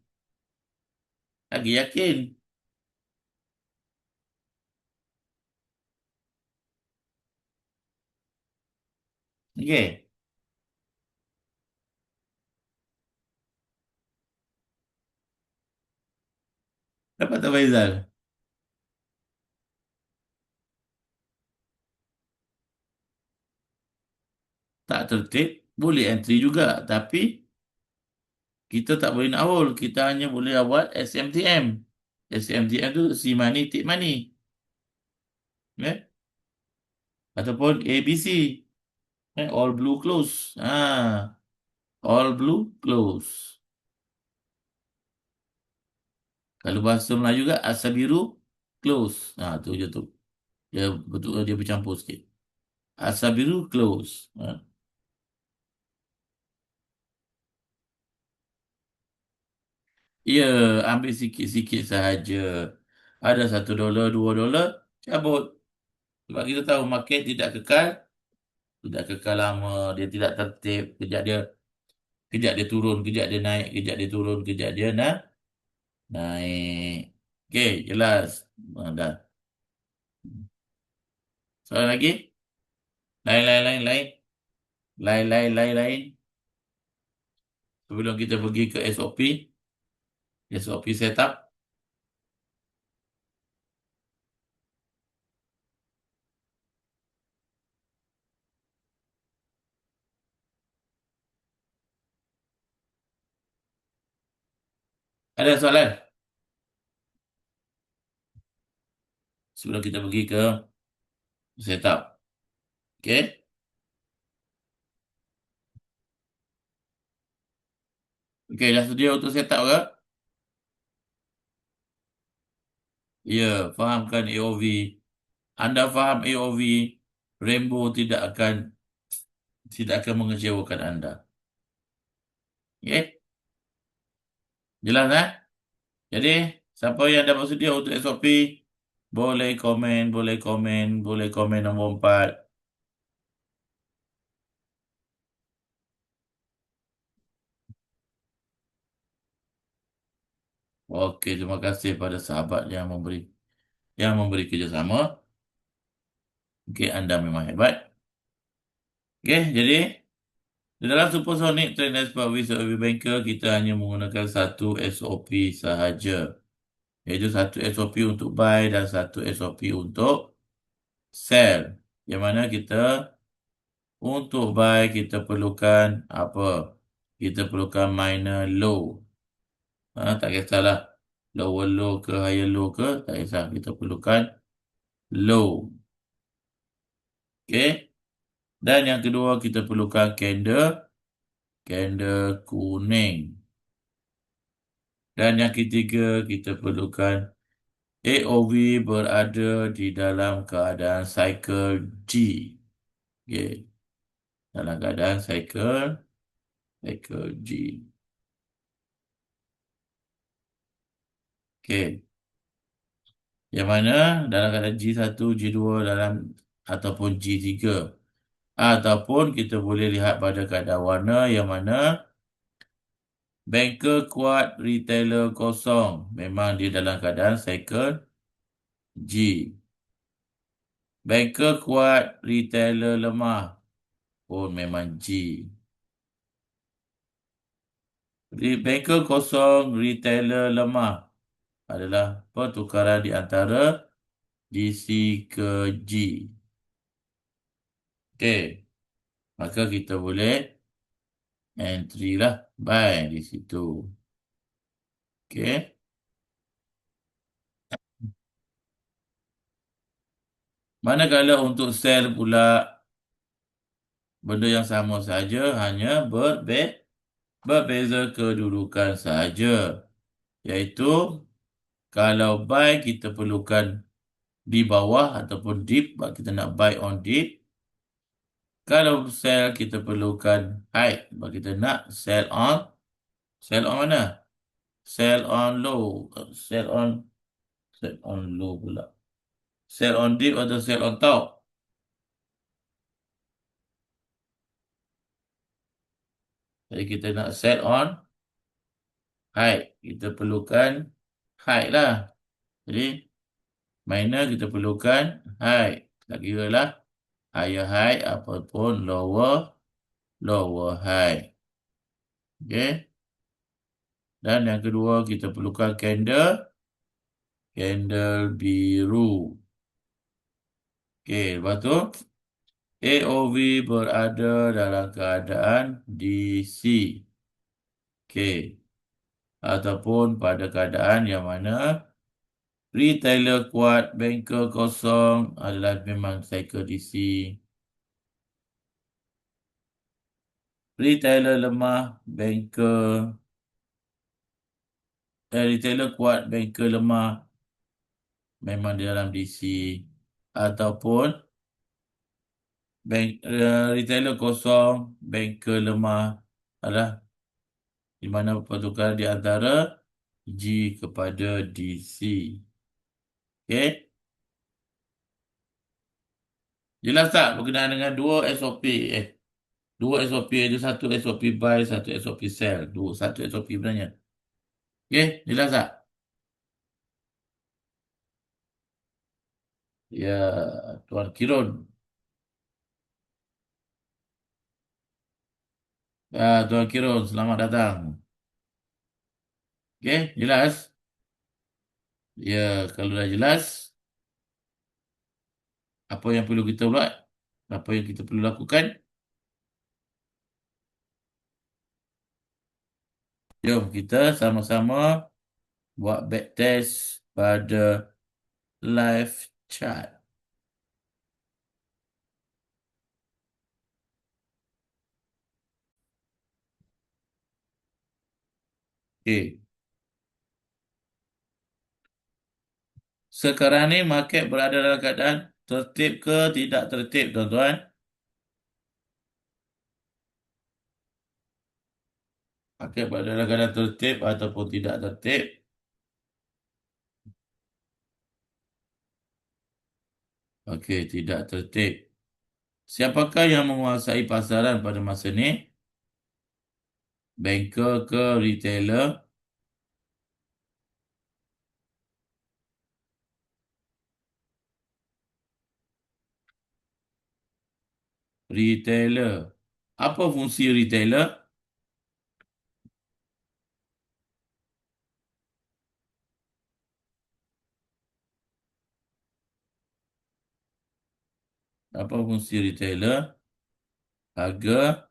Lagi yakin. Okey. Dapat tak Faizal? Tak tertib, boleh entry juga. Tapi kita tak boleh nak hold. Kita hanya boleh buat SMTM. SMTM tu see money, take money. Eh? Ataupun ABC. All blue close. All blue close. Kalau bahasa Melayu juga asal biru close. Tu je tu. Dia betul dia bercampur sikit. Asal biru close. Ya, ambil sikit-sikit sahaja. Ada $1, $2, cabut. Sebab kita tahu market tidak kekal lama. Dia tidak tertib. Kejap dia turun, kejap dia naik, kejap dia turun, kejap dia naik. Okey, jelas. Dah. Soalan lagi? Lain. Lain. Sebelum kita pergi ke SOP setup. Ada soalan? Sebelum kita pergi ke setup. Okey? Okey, dah sedia untuk setup ke? Ya, fahamkan AOV. Anda faham AOV, Rainbow tidak akan mengecewakan anda. Okey? Jelas Jadi, siapa yang dah bersedia untuk SOP, boleh komen nombor 4. Okey, terima kasih pada sahabat yang memberi kerjasama. Okey, anda memang hebat. Okey, jadi di dalam Supersonic Train Expert with Banker, kita hanya menggunakan satu SOP sahaja. Iaitu satu SOP untuk buy dan satu SOP untuk sell. Yang mana untuk buy kita perlukan apa? Kita perlukan minor low. Tak kisahlah lower low ke higher low ke, tak kisah. Kita perlukan low. Okey. Dan yang kedua kita perlukan candle kuning. Dan yang ketiga kita perlukan AOV berada di dalam keadaan cycle G. Okey. Dalam keadaan cycle G. Okey. Yang mana dalam keadaan G1, G2 ataupun G3. Ataupun kita boleh lihat pada keadaan warna yang mana banker kuat, retailer kosong. Memang dia dalam keadaan cycle G. Banker kuat, retailer lemah pun memang G. Banker kosong, retailer lemah adalah pertukaran di antara DC ke G. Okey. Maka kita boleh entry lah buy di situ. Okey. Manakala untuk sell pula benda yang sama saja, hanya berbeza kedudukan saja. Iaitu kalau buy kita perlukan di bawah ataupun deep, kita nak buy on deep. Kalau sell kita perlukan high, kita nak sell on mana? Sell on low, sell on low pula. Sell on deep atau sell on top? Jadi kita nak sell on high. Kita perlukan high lah. Jadi minor kita perlukan high. Tak kira lah higher high ataupun lower high. Okay. Dan yang kedua kita perlukan candle biru. Okay, lepas tu AOV berada dalam keadaan DC. Okay. Ataupun pada keadaan yang mana retailer kuat, banker kosong adalah memang cycle DC. Retailer lemah, retailer kuat, banker lemah memang di dalam DC. Ataupun retailer kosong, banker lemah adalah di mana pertukaran di antara G kepada DC. Okey. Jelas tak berkenaan dengan dua SOP? Dua SOP, ada satu SOP buy, satu SOP sell. Satu SOP sebenarnya. Okey, jelas tak? Ya, Tuan Kirun. Ya, Tuan Kirun, selamat datang. Okey, jelas? Ya, kalau dah jelas, apa yang perlu kita buat? Apa yang kita perlu lakukan? Jom kita sama-sama buat backtest pada live chat. Okey. Sekarang ni market berada dalam keadaan tertib ke tidak tertib, tuan-tuan? Market berada dalam keadaan tertib ataupun tidak tertib? Okey, tidak tertib. Siapakah yang menguasai pasaran pada masa ni? Banker ke retailer? Retailer. Apa fungsi retailer? Apa fungsi retailer? Harga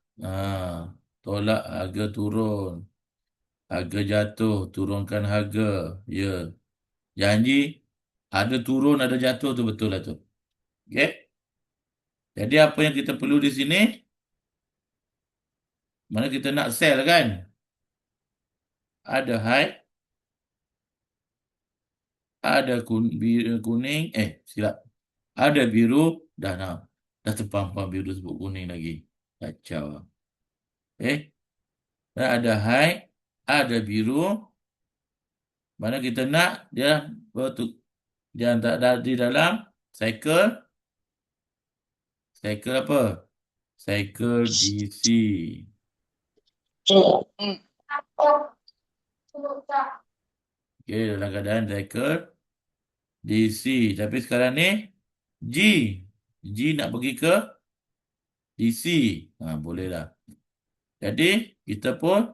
tolak harga turun. Harga jatuh, turunkan harga. Ya. Janji ada turun, ada jatuh tu betul lah tu. Okey. Jadi apa yang kita perlu di sini? Mana kita nak sell kan? Ada high, ada kuning, silap. Ada biru, dah terpampang biru sebut kuning lagi. Kacau. Dan ada high, ada biru. Mana kita nak dia dia di dalam cycle apa? Cycle DC. Okey, dalam keadaan cycle DC. Tapi sekarang ni G. G nak pergi ke DC. Bolehlah. Jadi, kita pun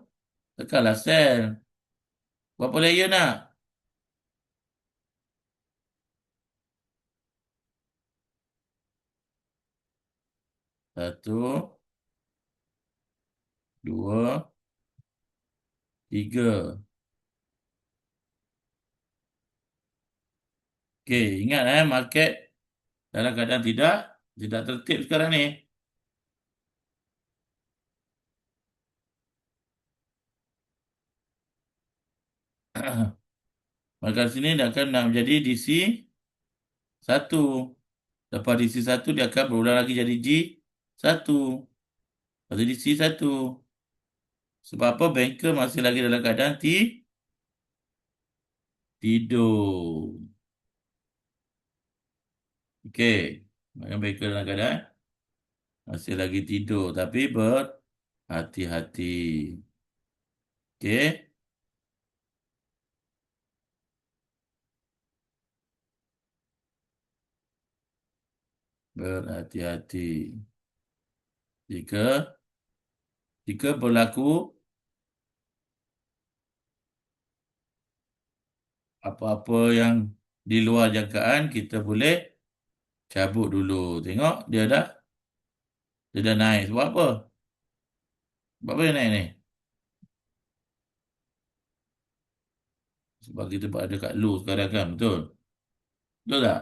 tekanlah sel. Berapa layer nak? Satu, dua, tiga. Okey, ingat market dalam keadaan tidak tertib sekarang ni. Maka sini dia akan nak menjadi DC 1. Lepas DC 1 dia akan berulang lagi jadi G 1. Lepas tu DC 1. Sebab apa? Banker masih lagi dalam keadaan tidur. Okey. Banker dalam keadaan masih lagi tidur. Tapi berhati-hati. Okey. Berhati-hati. Jika berlaku apa-apa yang di luar jangkaan, kita boleh cabut dulu. Tengok, dia dah naik. Sebab apa? Sebab apa dia naik ni? Sebab kita berada kat low sekarang kan, betul? Betul tak?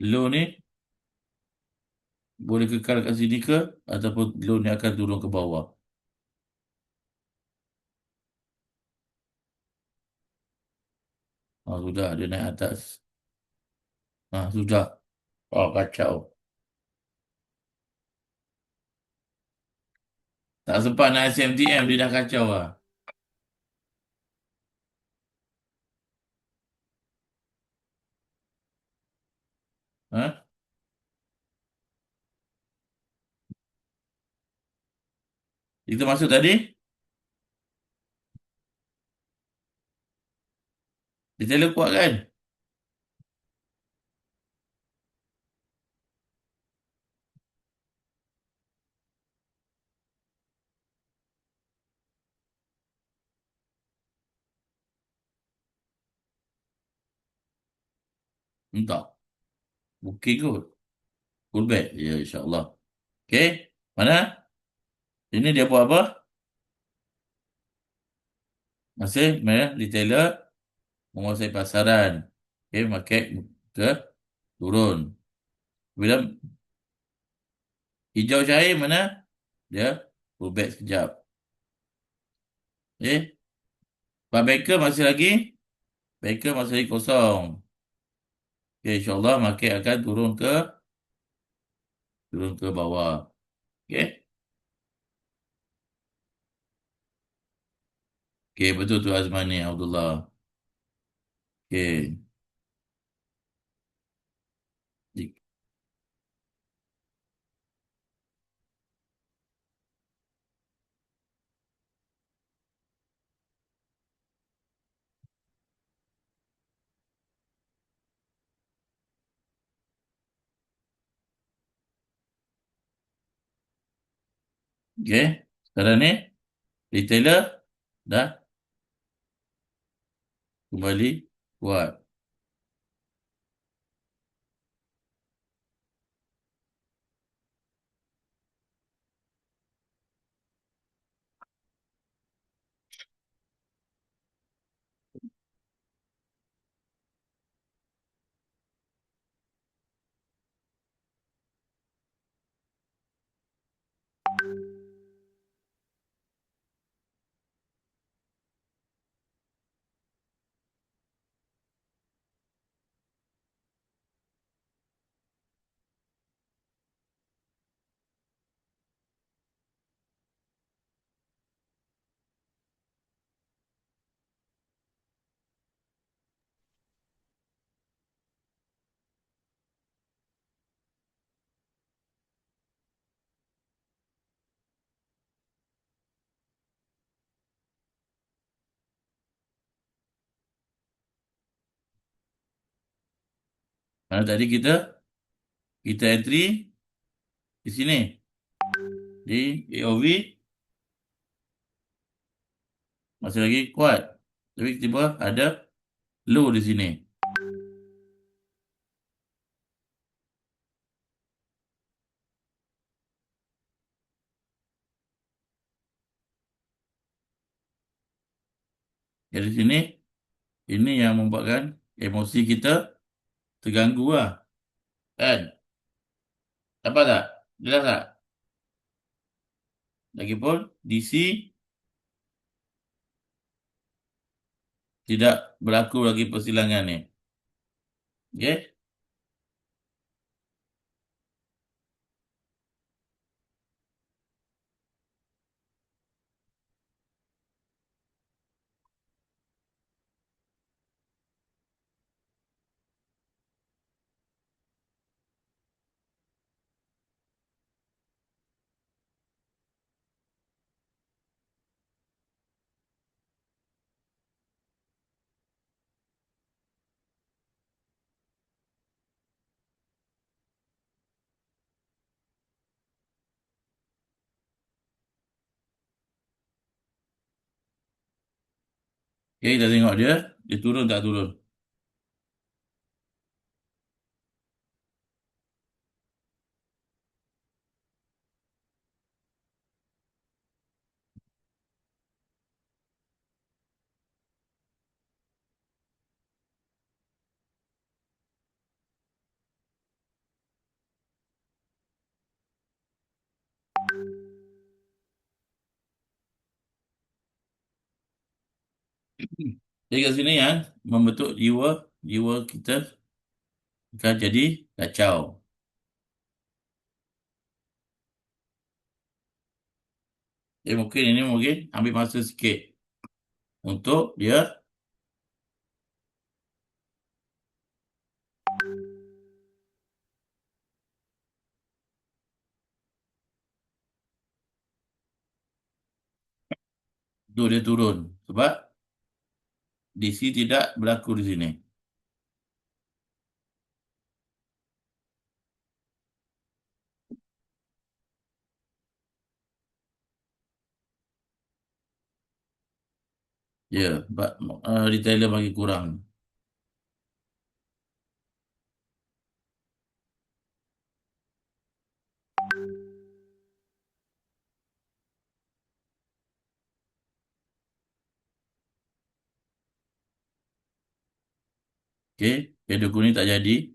Low ni boleh kekal kat sini ke? Ataupun low ni akan turun ke bawah? Sudah, dia naik atas. Sudah. Kacau. Tak sempat nak SMTM, dia dah kacau lah. Ha? Kita masuk tadi, dia tele kuat kan? Entah. Booking kot. Full back. Ya, insyaAllah. Okey. Mana? Ini dia buat apa? Masih retailer menguasai pasaran. Okey, market ke turun. Bila hijau cair mana? Dia pullback sekejap. Okey. Pak banker masih lagi? Banker masih lagi kosong. Okey, insyaAllah market akan turun ke bawah. Okey. Okey, betul tu Azmani Abdullah. Okey. Okey. Sekarang ni retailer dah kembali kuat. Mana tadi kita entry di sini di AOV masih lagi kuat. Tapi tiba ada low di sini. Jadi sini ini yang membuatkan emosi kita terganggu lah. Kan? Apa tak? Jelas tak? Lagipun DC tidak berlaku lagi persilangan ni. Okey? Okey, kita tengok dia turun tak turun. Jadi kat sini yang membentuk jiwa kita akan jadi kacau. Mungkin ini mungkin ambil masa sikit untuk dia turun. Sebab DC tidak berlaku di sini. Ya, sebab retailer bagi kurang. Okey, shadow kuning tak jadi.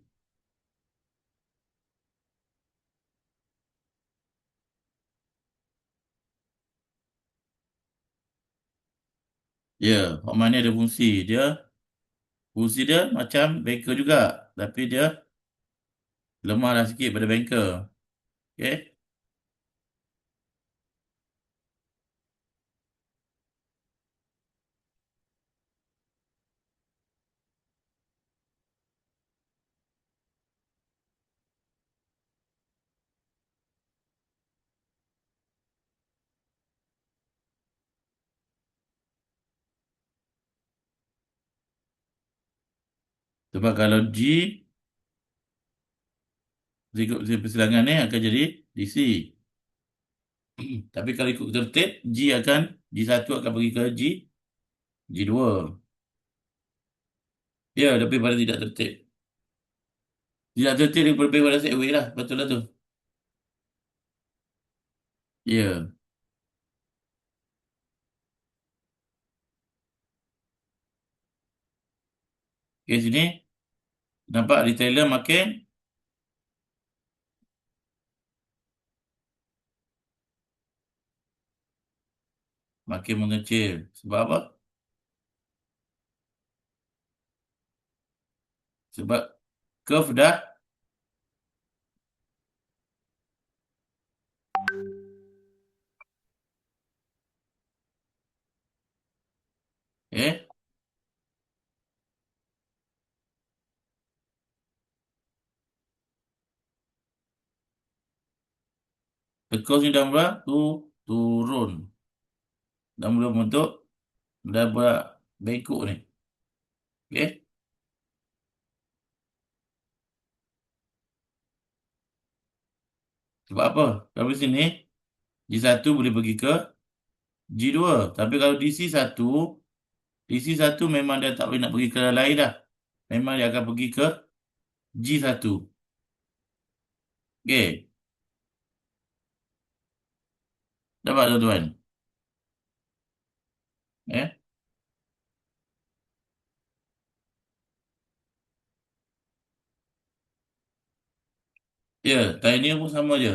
Ya, Hot Money ada fungsi dia macam banker juga. Tapi dia lemah lah sikit pada banker. Okey, sebab kalau ikut persilangan ni akan jadi DC. Tapi kalau ikut tertib, G1 akan pergi ke G2. Ya, lebih pada tidak tertib. Tidak tertib dia lebih pada segway lah. Betul lah tu. Ya. Okey, sini. Nampak retailer makin mengecil. Sebab apa? Sebab curve dah eh tekuk ni dah mula turun. Dah mula bentuk dah mula bengkok ni. Okey. Sebab apa? Kalau di sini, G1 boleh pergi ke G2. Tapi kalau DC1 memang dia tak boleh nak pergi ke lain dah. Memang dia akan pergi ke G1. Okey. Dapat tuan-tuan? Eh? Ya, timing pun sama je.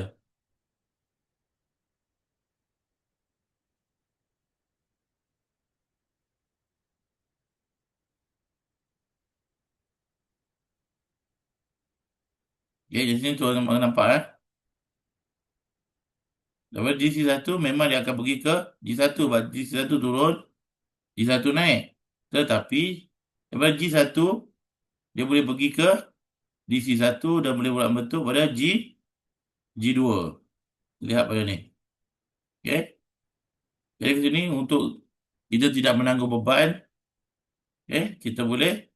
Okey, di sini tuan nampak Lepas GC1 memang dia akan pergi ke G1. G1 turun, G1 naik. Tetapi lepas G1 dia boleh pergi ke DC1 dan boleh buat bentuk pada G2. Lihat pada ni. Okey. Jadi ke sini untuk kita tidak menanggung beban, kita boleh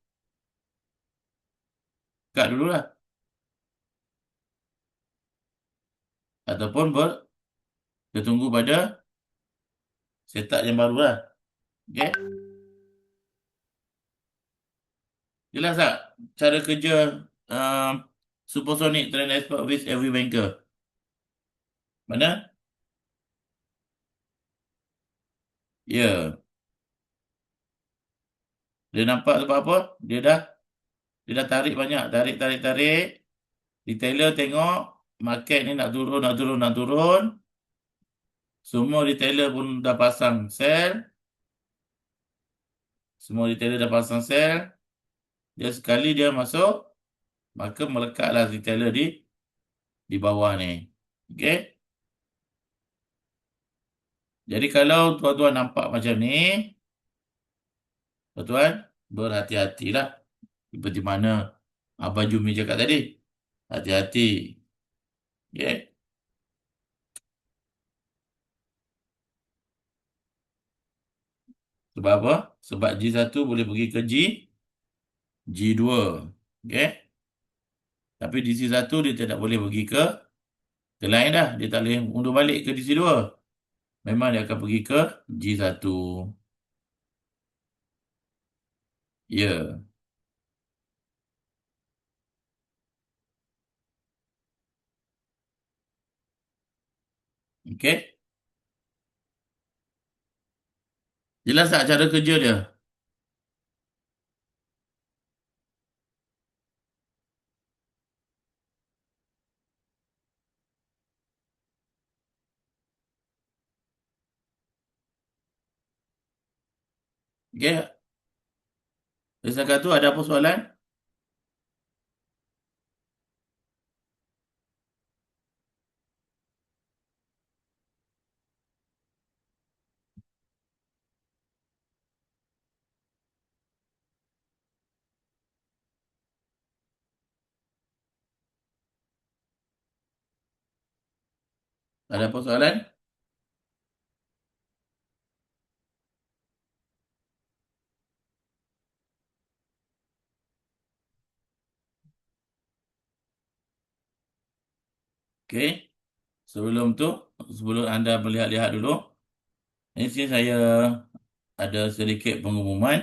cut dululah. Ataupun kita tunggu pada setup yang baru lah. Okey. Jelas tak cara kerja um, supersonic trend expert with every banker? Mana? Ya. Dia nampak sebab apa? Dia dah tarik banyak. Tarik. Retailer tengok market ni nak turun, nak turun, nak turun. Semua retailer pun dah pasang sell. Semua retailer dah pasang sell. Dia sekali dia masuk, maka melekatlah retailer di bawah ni. Okey. Jadi kalau tuan-tuan nampak macam ni, tuan-tuan berhati-hatilah. Seperti mana Abang Jumi cakap tadi. Hati-hati. Okey. Sebab apa? Sebab G1 boleh pergi ke G2. Okey. Tapi DC1 dia tidak boleh pergi ke lain dah. Dia tak boleh undur balik ke DC2. Memang dia akan pergi ke G1. Ya. Okey. Jelas tak cara kerja dia? Okey. Setakat tu ada apa soalan? Ada apa soalan? Okey. Sebelum anda melihat-lihat dulu, ini sini saya ada sedikit pengumuman.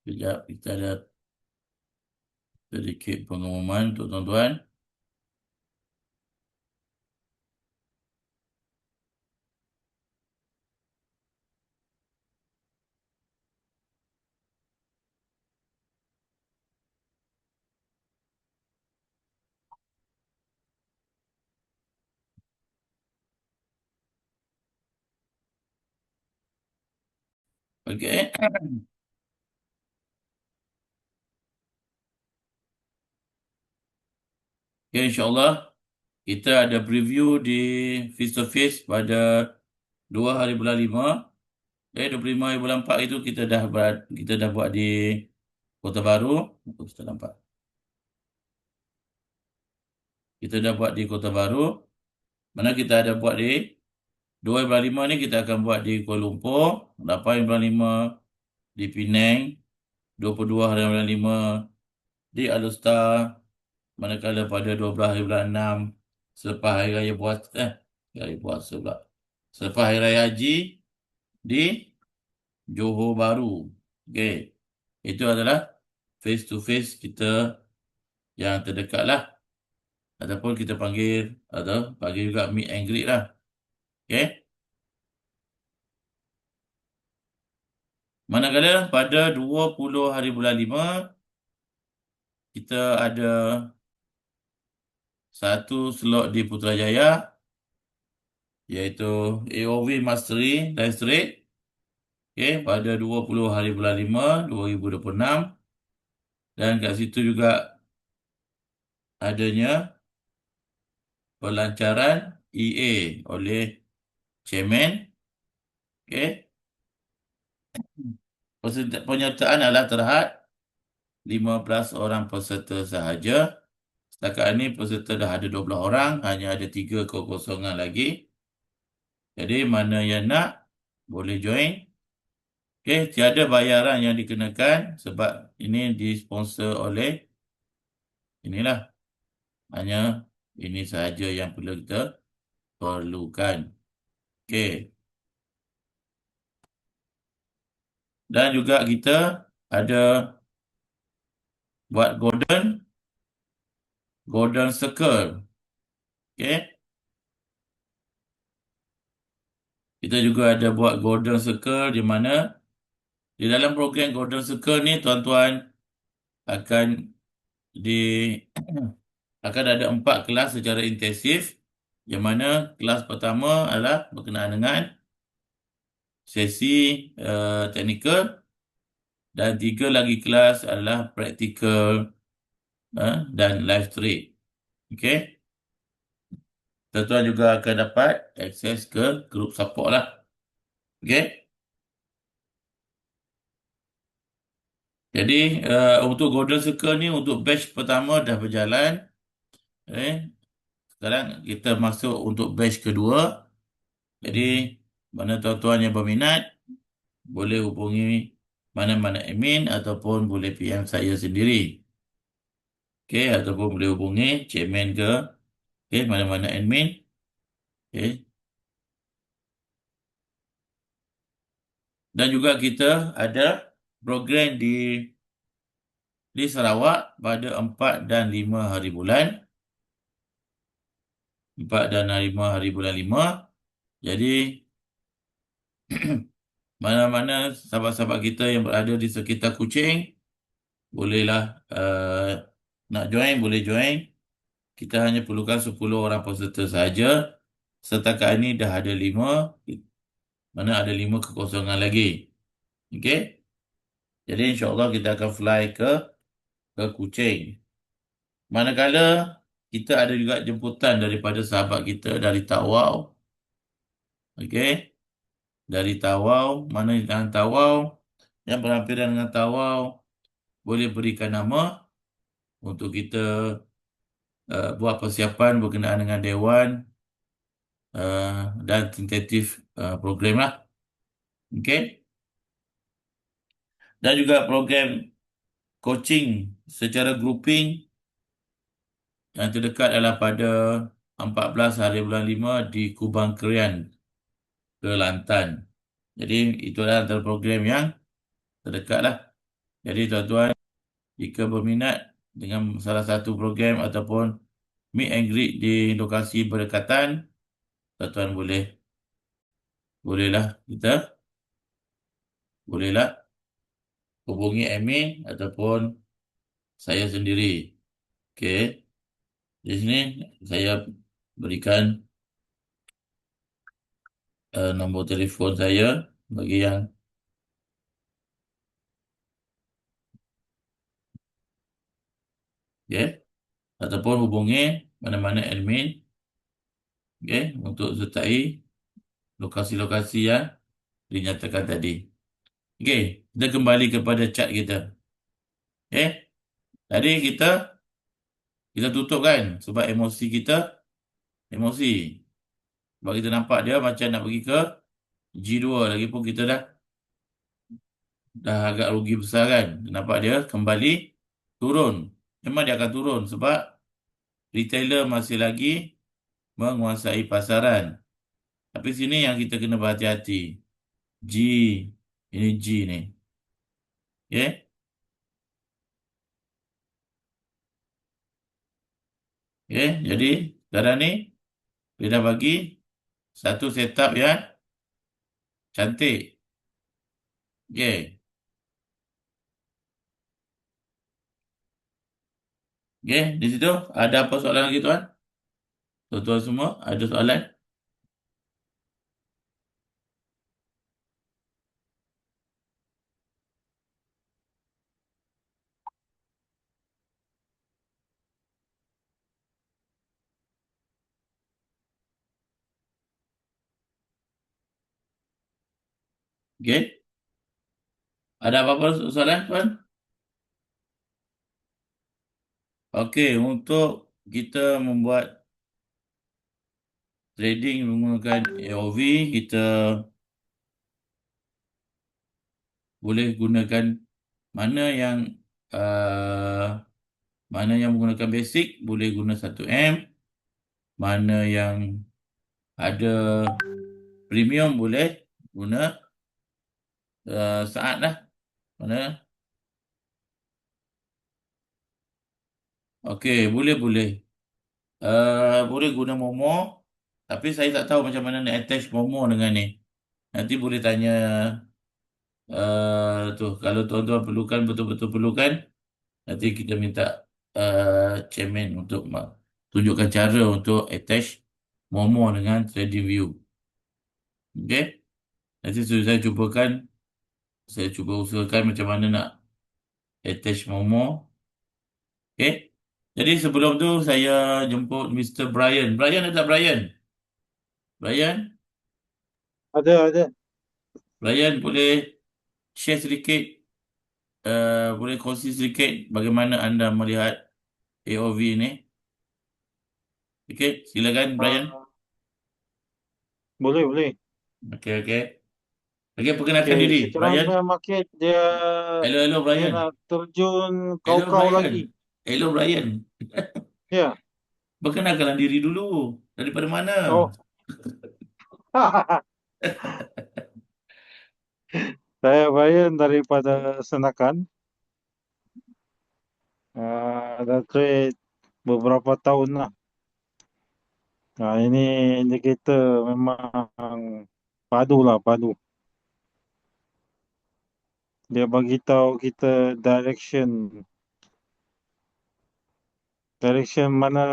Sekejap, kita ada sedikit pengumuman untuk tuan-tuan. Okey. Okey, insyaAllah kita ada preview di face to face pada 2 hari bulan 5. 25 hari bulan 4 itu kita dah buat di Kota Baru. Kita nampak. kita dah buat di Kota Baru. Mana kita ada buat di 2.5 ni kita akan buat di Kuala Lumpur, 8.5 di Penang, 22.5 di Alustar, manakala pada 12.6 selepas Hari Raya Puasa, Hari Puasa pula. Selepas Hari Raya Haji di Johor Bahru. Okey. Itu adalah face to face kita yang terdekat lah. Ataupun kita panggil juga meet and greet lah. Okey. Manakala pada 20 hari bulan 5 kita ada satu slot di Putrajaya iaitu AOV Mastery Direct. Okey, pada 20 hari bulan 5 2026, dan kat situ juga adanya pelancaran EA oleh Chairman. Okey. Penyertaan adalah terhad 15 orang peserta sahaja. Setakat ini peserta dah ada 12 orang, hanya ada 3 kekosongan lagi. Jadi mana yang nak boleh join. Okey, tiada bayaran yang dikenakan sebab ini disponsor oleh inilah. Hanya ini sahaja yang perlu kita perlukan. Okey. Dan juga kita ada buat Golden Circle. Okey. Kita juga ada buat Golden Circle di mana di dalam program Golden Circle ni tuan-tuan akan di akan ada 4 kelas secara intensif, yang mana kelas pertama adalah berkenaan dengan sesi teknikal, dan 3 lagi kelas adalah praktikal dan live trade. Okey. Tuan-tuan juga akan dapat akses ke grup support lah. Okey. Jadi untuk Golden Circle ni untuk batch pertama dah berjalan. Sekarang kita masuk untuk batch kedua. Jadi mana tuan-tuan yang berminat boleh hubungi mana-mana admin ataupun boleh PM saya sendiri. Okey, ataupun boleh hubungi chairman ke mana-mana admin. Okey. Dan juga kita ada program di Sarawak pada 4 dan 5 hari bulan. 4 dan 5 hari bulan 5. Jadi mana-mana sahabat-sahabat kita yang berada di sekitar Kuching bolehlah nak join, boleh join. Kita hanya perlukan 10 orang peserta sahaja. Setakat ini dah ada 5. Mana ada 5 kekosongan lagi. Okey. Jadi insya-Allah kita akan fly ke Kuching. Manakala kita ada juga jemputan daripada sahabat kita dari Tawau. Okey. Dari Tawau, mana yang Tawau, yang berhampiran dengan Tawau boleh berikan nama untuk kita buat persiapan berkenaan dengan Dewan dan tentatif program lah. Okey. Dan juga program coaching secara grouping yang terdekat adalah pada 14 hari bulan 5 di Kubang Krian, Kelantan. Jadi itu adalah antara program yang terdekat lah. Jadi tuan-tuan, jika berminat dengan salah satu program ataupun meet and greet di lokasi berdekatan, tuan-tuan bolehlah hubungi admin ataupun saya sendiri. Okey. Di sini saya berikan nombor telefon saya bagi yang ataupun hubungi mana-mana admin untuk sertai lokasi-lokasi yang dinyatakan tadi. Okey, kita kembali kepada chat kita. Tadi kita Kita tutup kan sebab emosi kita, emosi. Sebab kita nampak dia macam nak pergi ke G2, lagipun kita dah agak rugi besar kan. Nampak dia kembali turun. Memang dia akan turun sebab retailer masih lagi menguasai pasaran. Tapi sini yang kita kena berhati-hati. G, ini G ni. Okay? Okay? Jadi sekarang ni dia dah bagi satu setup yang cantik. Okay. Okay, di situ ada apa soalan lagi tuan? Tuan-tuan semua ada soalan? Okay. Ada apa-apa soalan tuan? Okey, untuk kita membuat trading menggunakan AOV, kita boleh gunakan mana yang uh, mana yang menggunakan basic boleh guna 1M, mana yang ada premium boleh guna saat lah. Mana? Okey, boleh. Boleh guna Momo, tapi saya tak tahu macam mana nak attach Momo dengan ni. Nanti boleh tanya tu kalau tuan-tuan perlukan, betul-betul perlukan, nanti kita minta chairman untuk tunjukkan cara untuk attach Momo dengan TradingView. Okey? Nanti saya cuba usahakan macam mana nak attach Momo. Okey? Jadi sebelum tu saya jemput Mr. Brian. Brian ada tak Brian? Brian? Ada. Brian boleh share sedikit, boleh kongsi sedikit bagaimana anda melihat AOV ni? Okey, silakan Brian. Boleh. Okey. Okey, perkenalkan Okey, diri. sekarang Brian. bear market dia Hello dia Brian. nak terjun Hello kau-kau Brian. lagi. Hello Brian. Ya. Perkenalkanlah diri dulu. Daripada mana? Oh. Saya Brian daripada Senakan. Dah trade beberapa tahun lah. Ini indikator memang padu. Dia bagi tahu kita direction mana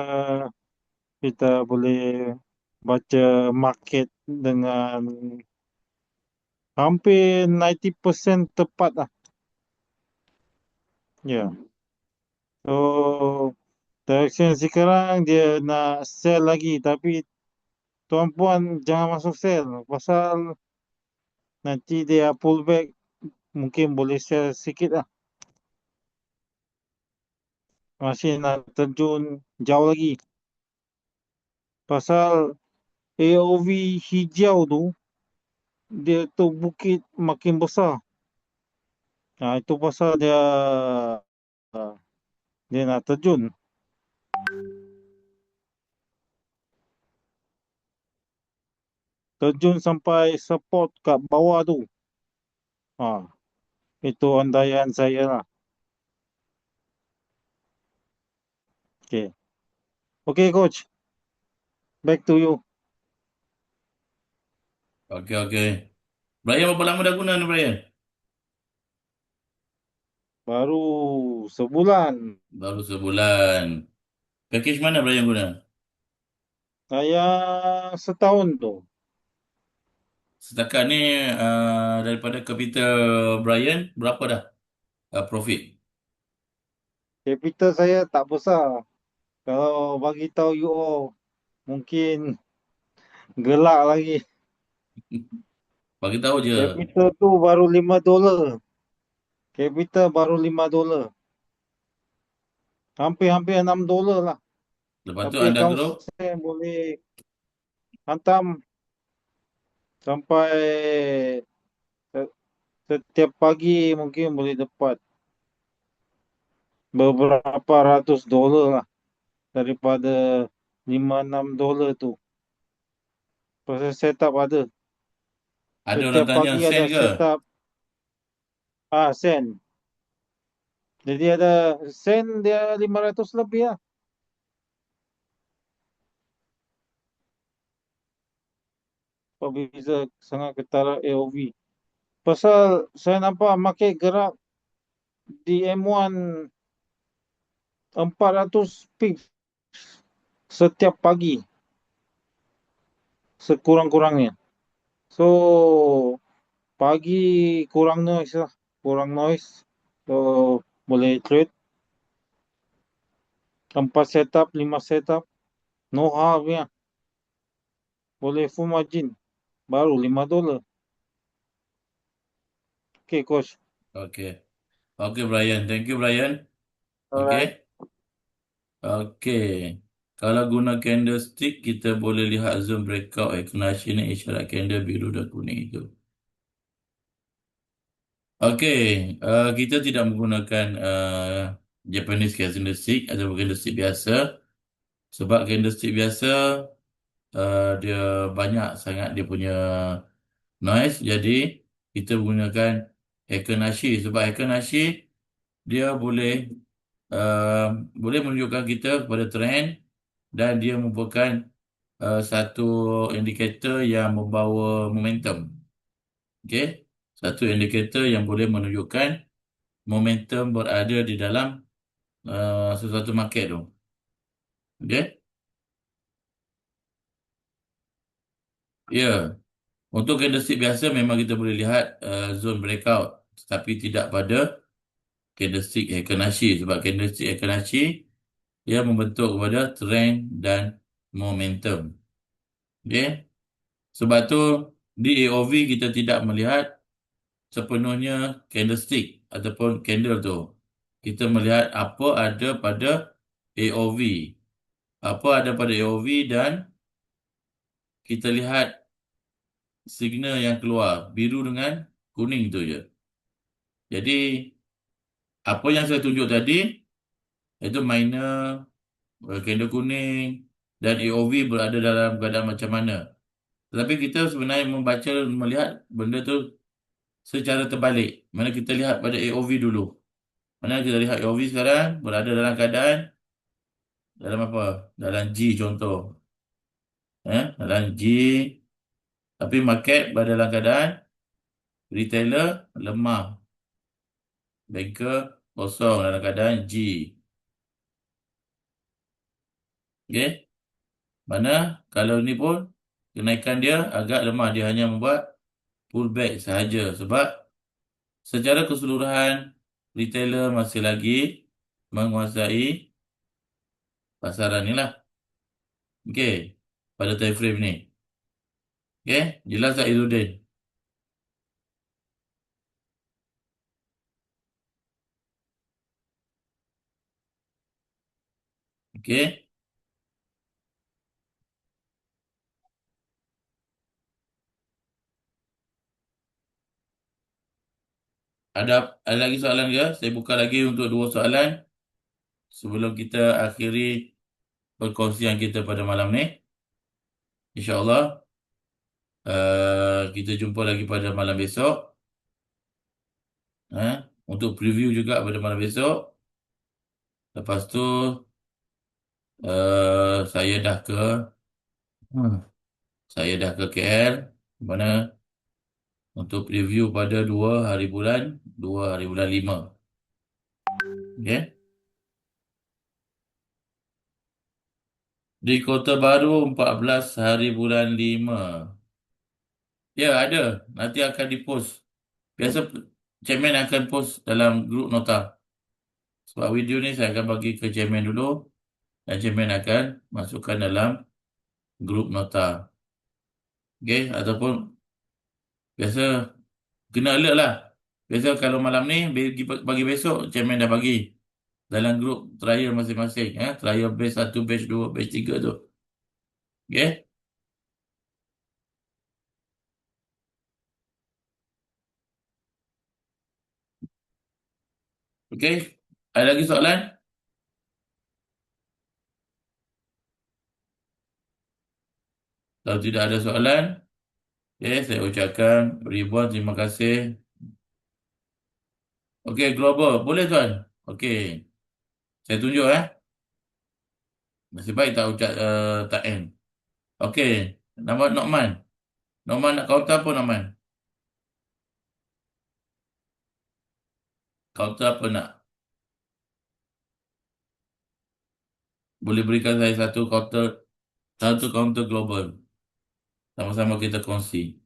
kita boleh baca market dengan hampir 90% tepat lah. Ya. So, direction sekarang dia nak sell lagi, tapi tuan puan jangan masuk sell pasal nanti dia pull back, mungkin boleh sell sikit lah. Masih nak terjun jauh lagi. Pasal AOV hijau tu, dia tu bukit makin besar. Itu pasal dia nak terjun. Terjun sampai support kat bawah tu. Itu andaian saya lah. Okay, coach. Back to you. Okey. Brian berapa lama dah guna ni Brian? Baru sebulan. Baru sebulan. Package mana Brian guna? Saya setahun tu. Setakat ni daripada capital Brian berapa dah profit? Capital saya tak besar. Kalau bagi tahu you all, mungkin gelak lagi. Bagi tahu je. Capital tu baru $5. Capital baru $5. Hampir-hampir $6 lah. Lepas tu Tapi anda kamu group. saya boleh hantam sampai se- setiap pagi mungkin boleh dapat beberapa ratus dolar lah daripada $5-6 tu. Proses setup ada. Ada orang Setiap tanya pagi sen ada ke? setup sen. Jadi ada sen dia 500 lebih lah. Berbeza sangat ketara AOV. Pasal saya nampak market gerak di M1 400 pips setiap pagi sekurang-kurangnya. So pagi kurang noise lah, kurang noise. So boleh trade 4 setup, 5 setup, no half ya. Boleh full margin. Baru $5. Okay, coach. Okey. Okey, Brian. Thank you, Brian. Okey. Alright. Okey. Kalau guna candlestick, kita boleh lihat zone breakout Fibonacci ni isyarat candle biru dan kuning itu. Okey. Kita tidak menggunakan Japanese candlestick atau candlestick biasa. Sebab candlestick biasa, dia banyak sangat dia punya noise. Jadi, kita menggunakan Fibonacci. Sebab Fibonacci, dia uh, boleh menunjukkan kita kepada trend dan dia merupakan satu indikator yang membawa momentum. Okey, satu indikator yang boleh menunjukkan momentum berada di dalam sesuatu market tu. Okey, ya. Untuk candlestick biasa memang kita boleh lihat zone breakout, tetapi tidak pada candlestick Fibonacci. Sebab candlestick Fibonacci ia membentuk kepada trend dan momentum. Okey. Sebab tu di AOV kita tidak melihat sepenuhnya candlestick ataupun candle tu. Kita melihat apa ada pada AOV. Apa ada pada AOV dan kita lihat signal yang keluar. Biru dengan kuning tu je. Jadi apa yang saya tunjuk tadi itu minor, candle kuning dan AOV berada dalam keadaan macam mana. Tetapi kita sebenarnya membaca, melihat benda tu secara terbalik. Mana kita lihat pada AOV dulu. Mana kita lihat AOV sekarang berada dalam keadaan dalam apa? Dalam G contoh. Dalam G. Tapi market berada dalam keadaan retailer lemah. Banker kosong dalam keadaan G. Okey. Mana kalau ni pun kenaikan dia agak lemah. Dia hanya membuat pullback sahaja. Sebab secara keseluruhan retailer masih lagi menguasai pasaran ni lah. Okey. Pada time frame ni. Okey. Jelas tak Izzuddin? Okey. Ada lagi soalan ke? Saya buka lagi untuk 2 soalan sebelum kita akhiri perkongsian kita pada malam ni. InsyaAllah kita jumpa lagi pada malam besok. Untuk preview juga pada malam besok. Lepas tu saya dah ke hmm, saya dah ke KL mana untuk preview pada 2 hari bulan 5. Okey. Di Kota Baru 14 hari bulan 5. Ya, ada. Nanti akan dipost. Biasa chairman akan post dalam grup nota. Sebab video ni saya akan bagi ke chairman dulu dan chairman akan masukkan dalam grup nota. Okey, ataupun biasa kena alert lah. Biasa kalau malam ni bagi besok chairman dah bagi. dalam grup trial masing-masing. Trial batch 1, batch 2, batch 3 tu. Okay? Okay? Ada lagi soalan? Kalau tidak ada soalan, okay, saya ucapkan ribuan terima kasih. Okey, global. Boleh tuan? Okey. Saya tunjuk Nasib baik tak ucap tak end. Okey. Nama Nokman. Nokman nak counter apa Nokman? Counter apa nak? Boleh berikan saya satu counter global. Sama-sama kita kongsi.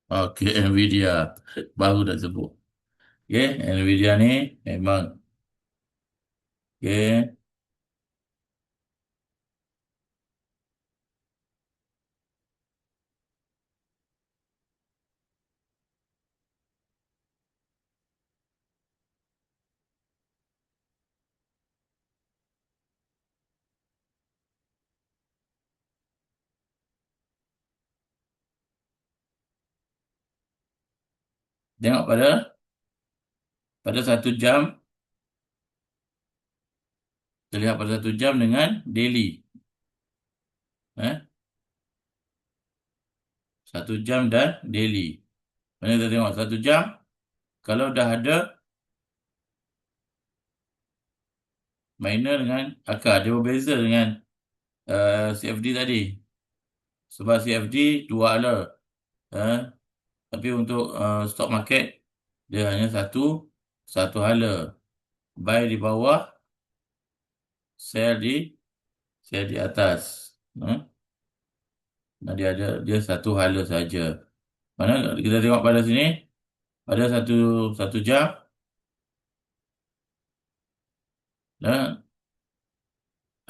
Okey, Nvidia. Baru dah sebut. Okey, Nvidia ni memang. Okey. Tengok pada 1 jam. Terlihat pada 1 jam dengan daily. 1 jam dan daily. Mana kita tengok 1 jam. Kalau dah ada minor dengan akar, dia berbeza dengan CFD tadi. Sebab CFD dua ala. Tapi untuk stock market, dia hanya satu hala. Buy di bawah, sell di atas. Dia satu hala saja. Mana kita tengok pada sini, pada satu jam,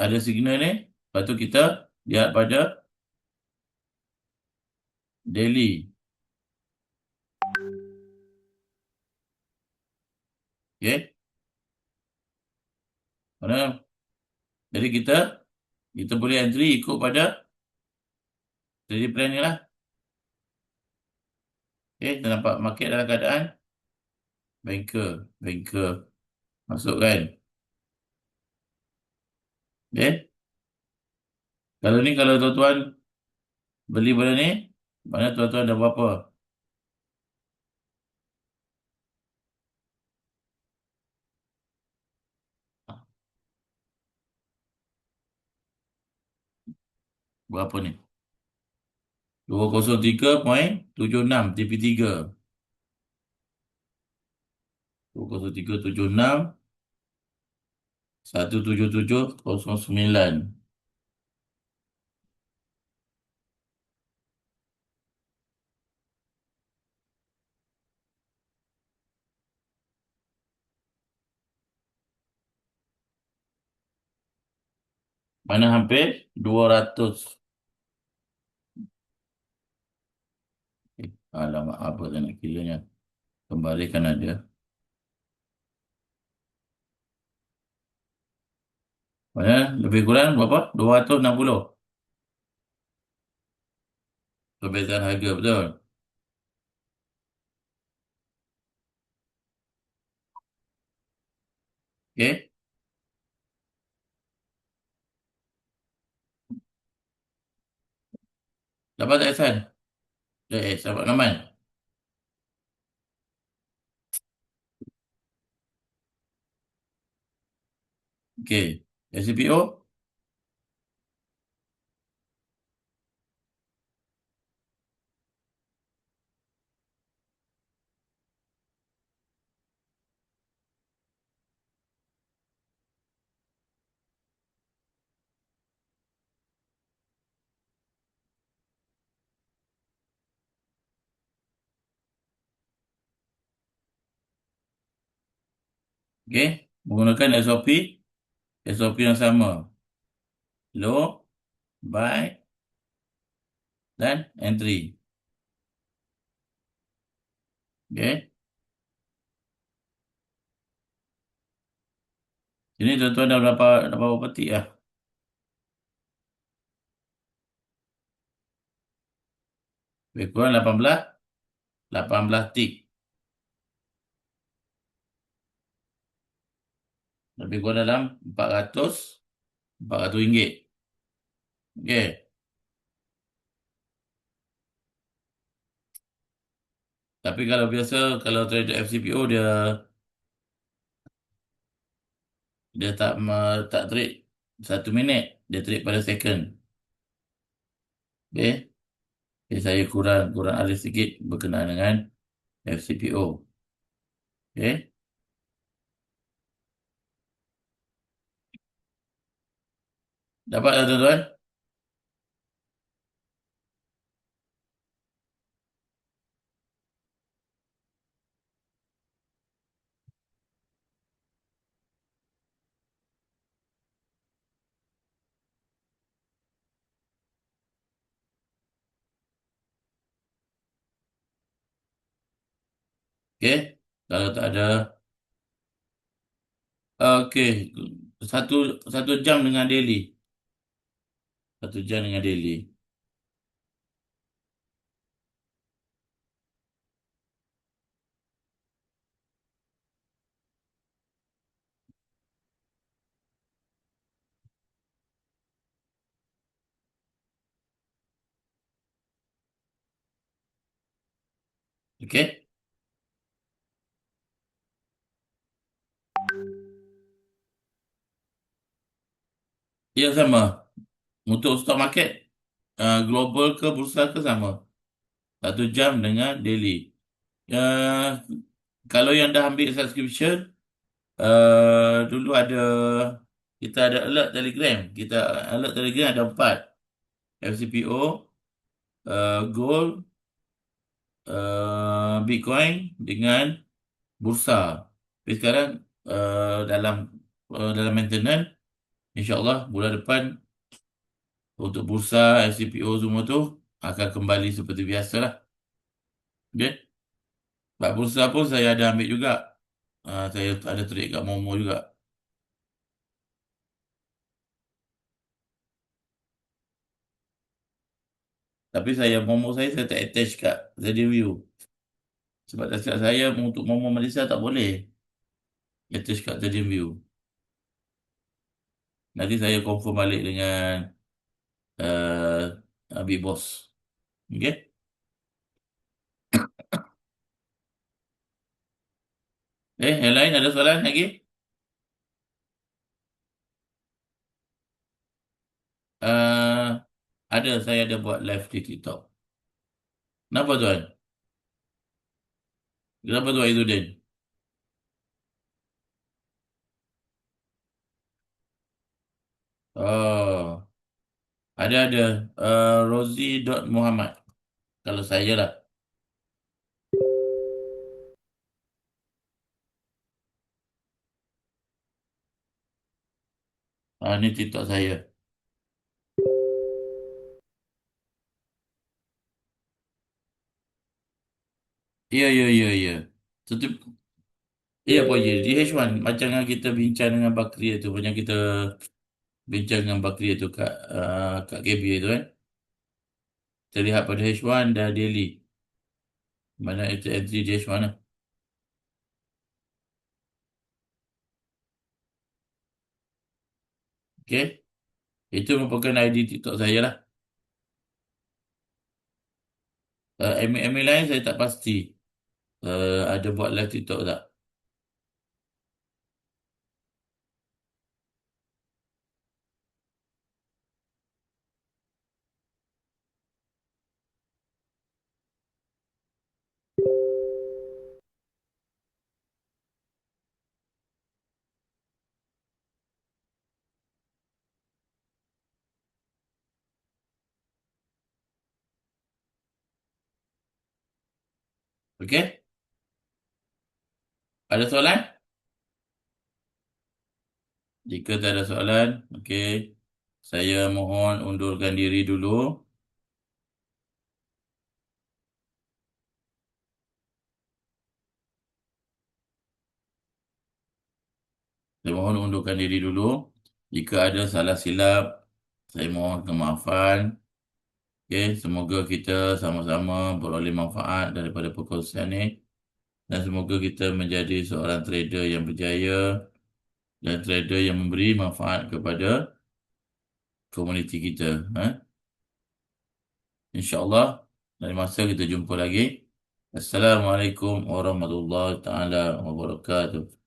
ada signal ni. Lepas tu kita lihat pada daily. Okay. Mana? Jadi kita boleh entry ikut pada trade plan ni lah. Okay, kita nampak market dalam keadaan banker masuk kan. Okay. Kalau tuan-tuan beli benda ni, mana tuan-tuan dah berapa? Berapa ni? 203.76 TP3. 203.76 177.09. Mana hampir 200. Alamak, apa tak nak kiranya. Kembalikan ada. Mana lebih kurang berapa? 260. Perbezaan harga, betul? Okey. Dapat tak Ihsan? Sahabat Naman. Okey. SCPO? Okey. Menggunakan SOP yang sama. Low, buy, dan entry. Okey. Ini tuan-tuan dah berapa petik lah. Lebih kurang 18 tik. Lebih kurang dalam 400 ringgit. Okey. Tapi kalau biasa, kalau trader FCPO dia tak trade 1 minit, dia trade pada second. Okey. Jadi saya kurang alih sikit berkenaan dengan FCPO. Okey. Dapat tak tuan-tuan? Okey. Kalau tak ada, okey. Satu satu jam dengan daily. 1 jam dengan daily. Okey. Ya, sama. Untuk stock market, global ke bursa ke sama. 1 jam dengan daily. Uh, Kalau yang dah ambil subscription, dulu kita ada alert Telegram. Alert Telegram ada 4. FCPO, Gold, Bitcoin dengan bursa. Tapi sekarang dalam maintenance, InsyaAllah bulan depan untuk bursa, FCPO semua tu akan kembali seperti biasa lah. Okay? Sebab bursa pun saya ada ambil juga. Saya ada trade kat Momo juga. Tapi Momo saya tak attach kat ZDView. Sebab tak silap saya untuk Momo Malaysia tak boleh attach kat ZDView. Nanti saya confirm balik dengan Big Boss. Okay? Yang lain ada soalan lagi? Uh, saya ada buat live di TikTok. Kenapa tuan? Kenapa tuan Izzuddin? Oh, ada. Rosie.Muhammad. Kalau saya lah. Ini TikTok saya. Ya, ya, ya, ya. Tutup. Ya, Pak Haji. Di H1, macam yang kita bincang dengan Bakri tu. Macam kita bincang dengan Bakri tu kat KB tu kan. Terlihat pada H1 dah daily. Mana itu entry di H1 lah. Okay. Itu merupakan ID TikTok saya lah. Email lain saya tak pasti. Ada buat live TikTok tak? Okay. Ada soalan? Jika tak ada soalan, okey. Saya mohon undurkan diri dulu. Saya mohon undurkan diri dulu. Jika ada salah silap, saya mohon kemaafan. Okey, semoga kita sama-sama beroleh manfaat daripada perkongsian ini dan semoga kita menjadi seorang trader yang berjaya dan trader yang memberi manfaat kepada komuniti kita. InsyaAllah, dari masa kita jumpa lagi. Assalamualaikum warahmatullahi taala wabarakatuh.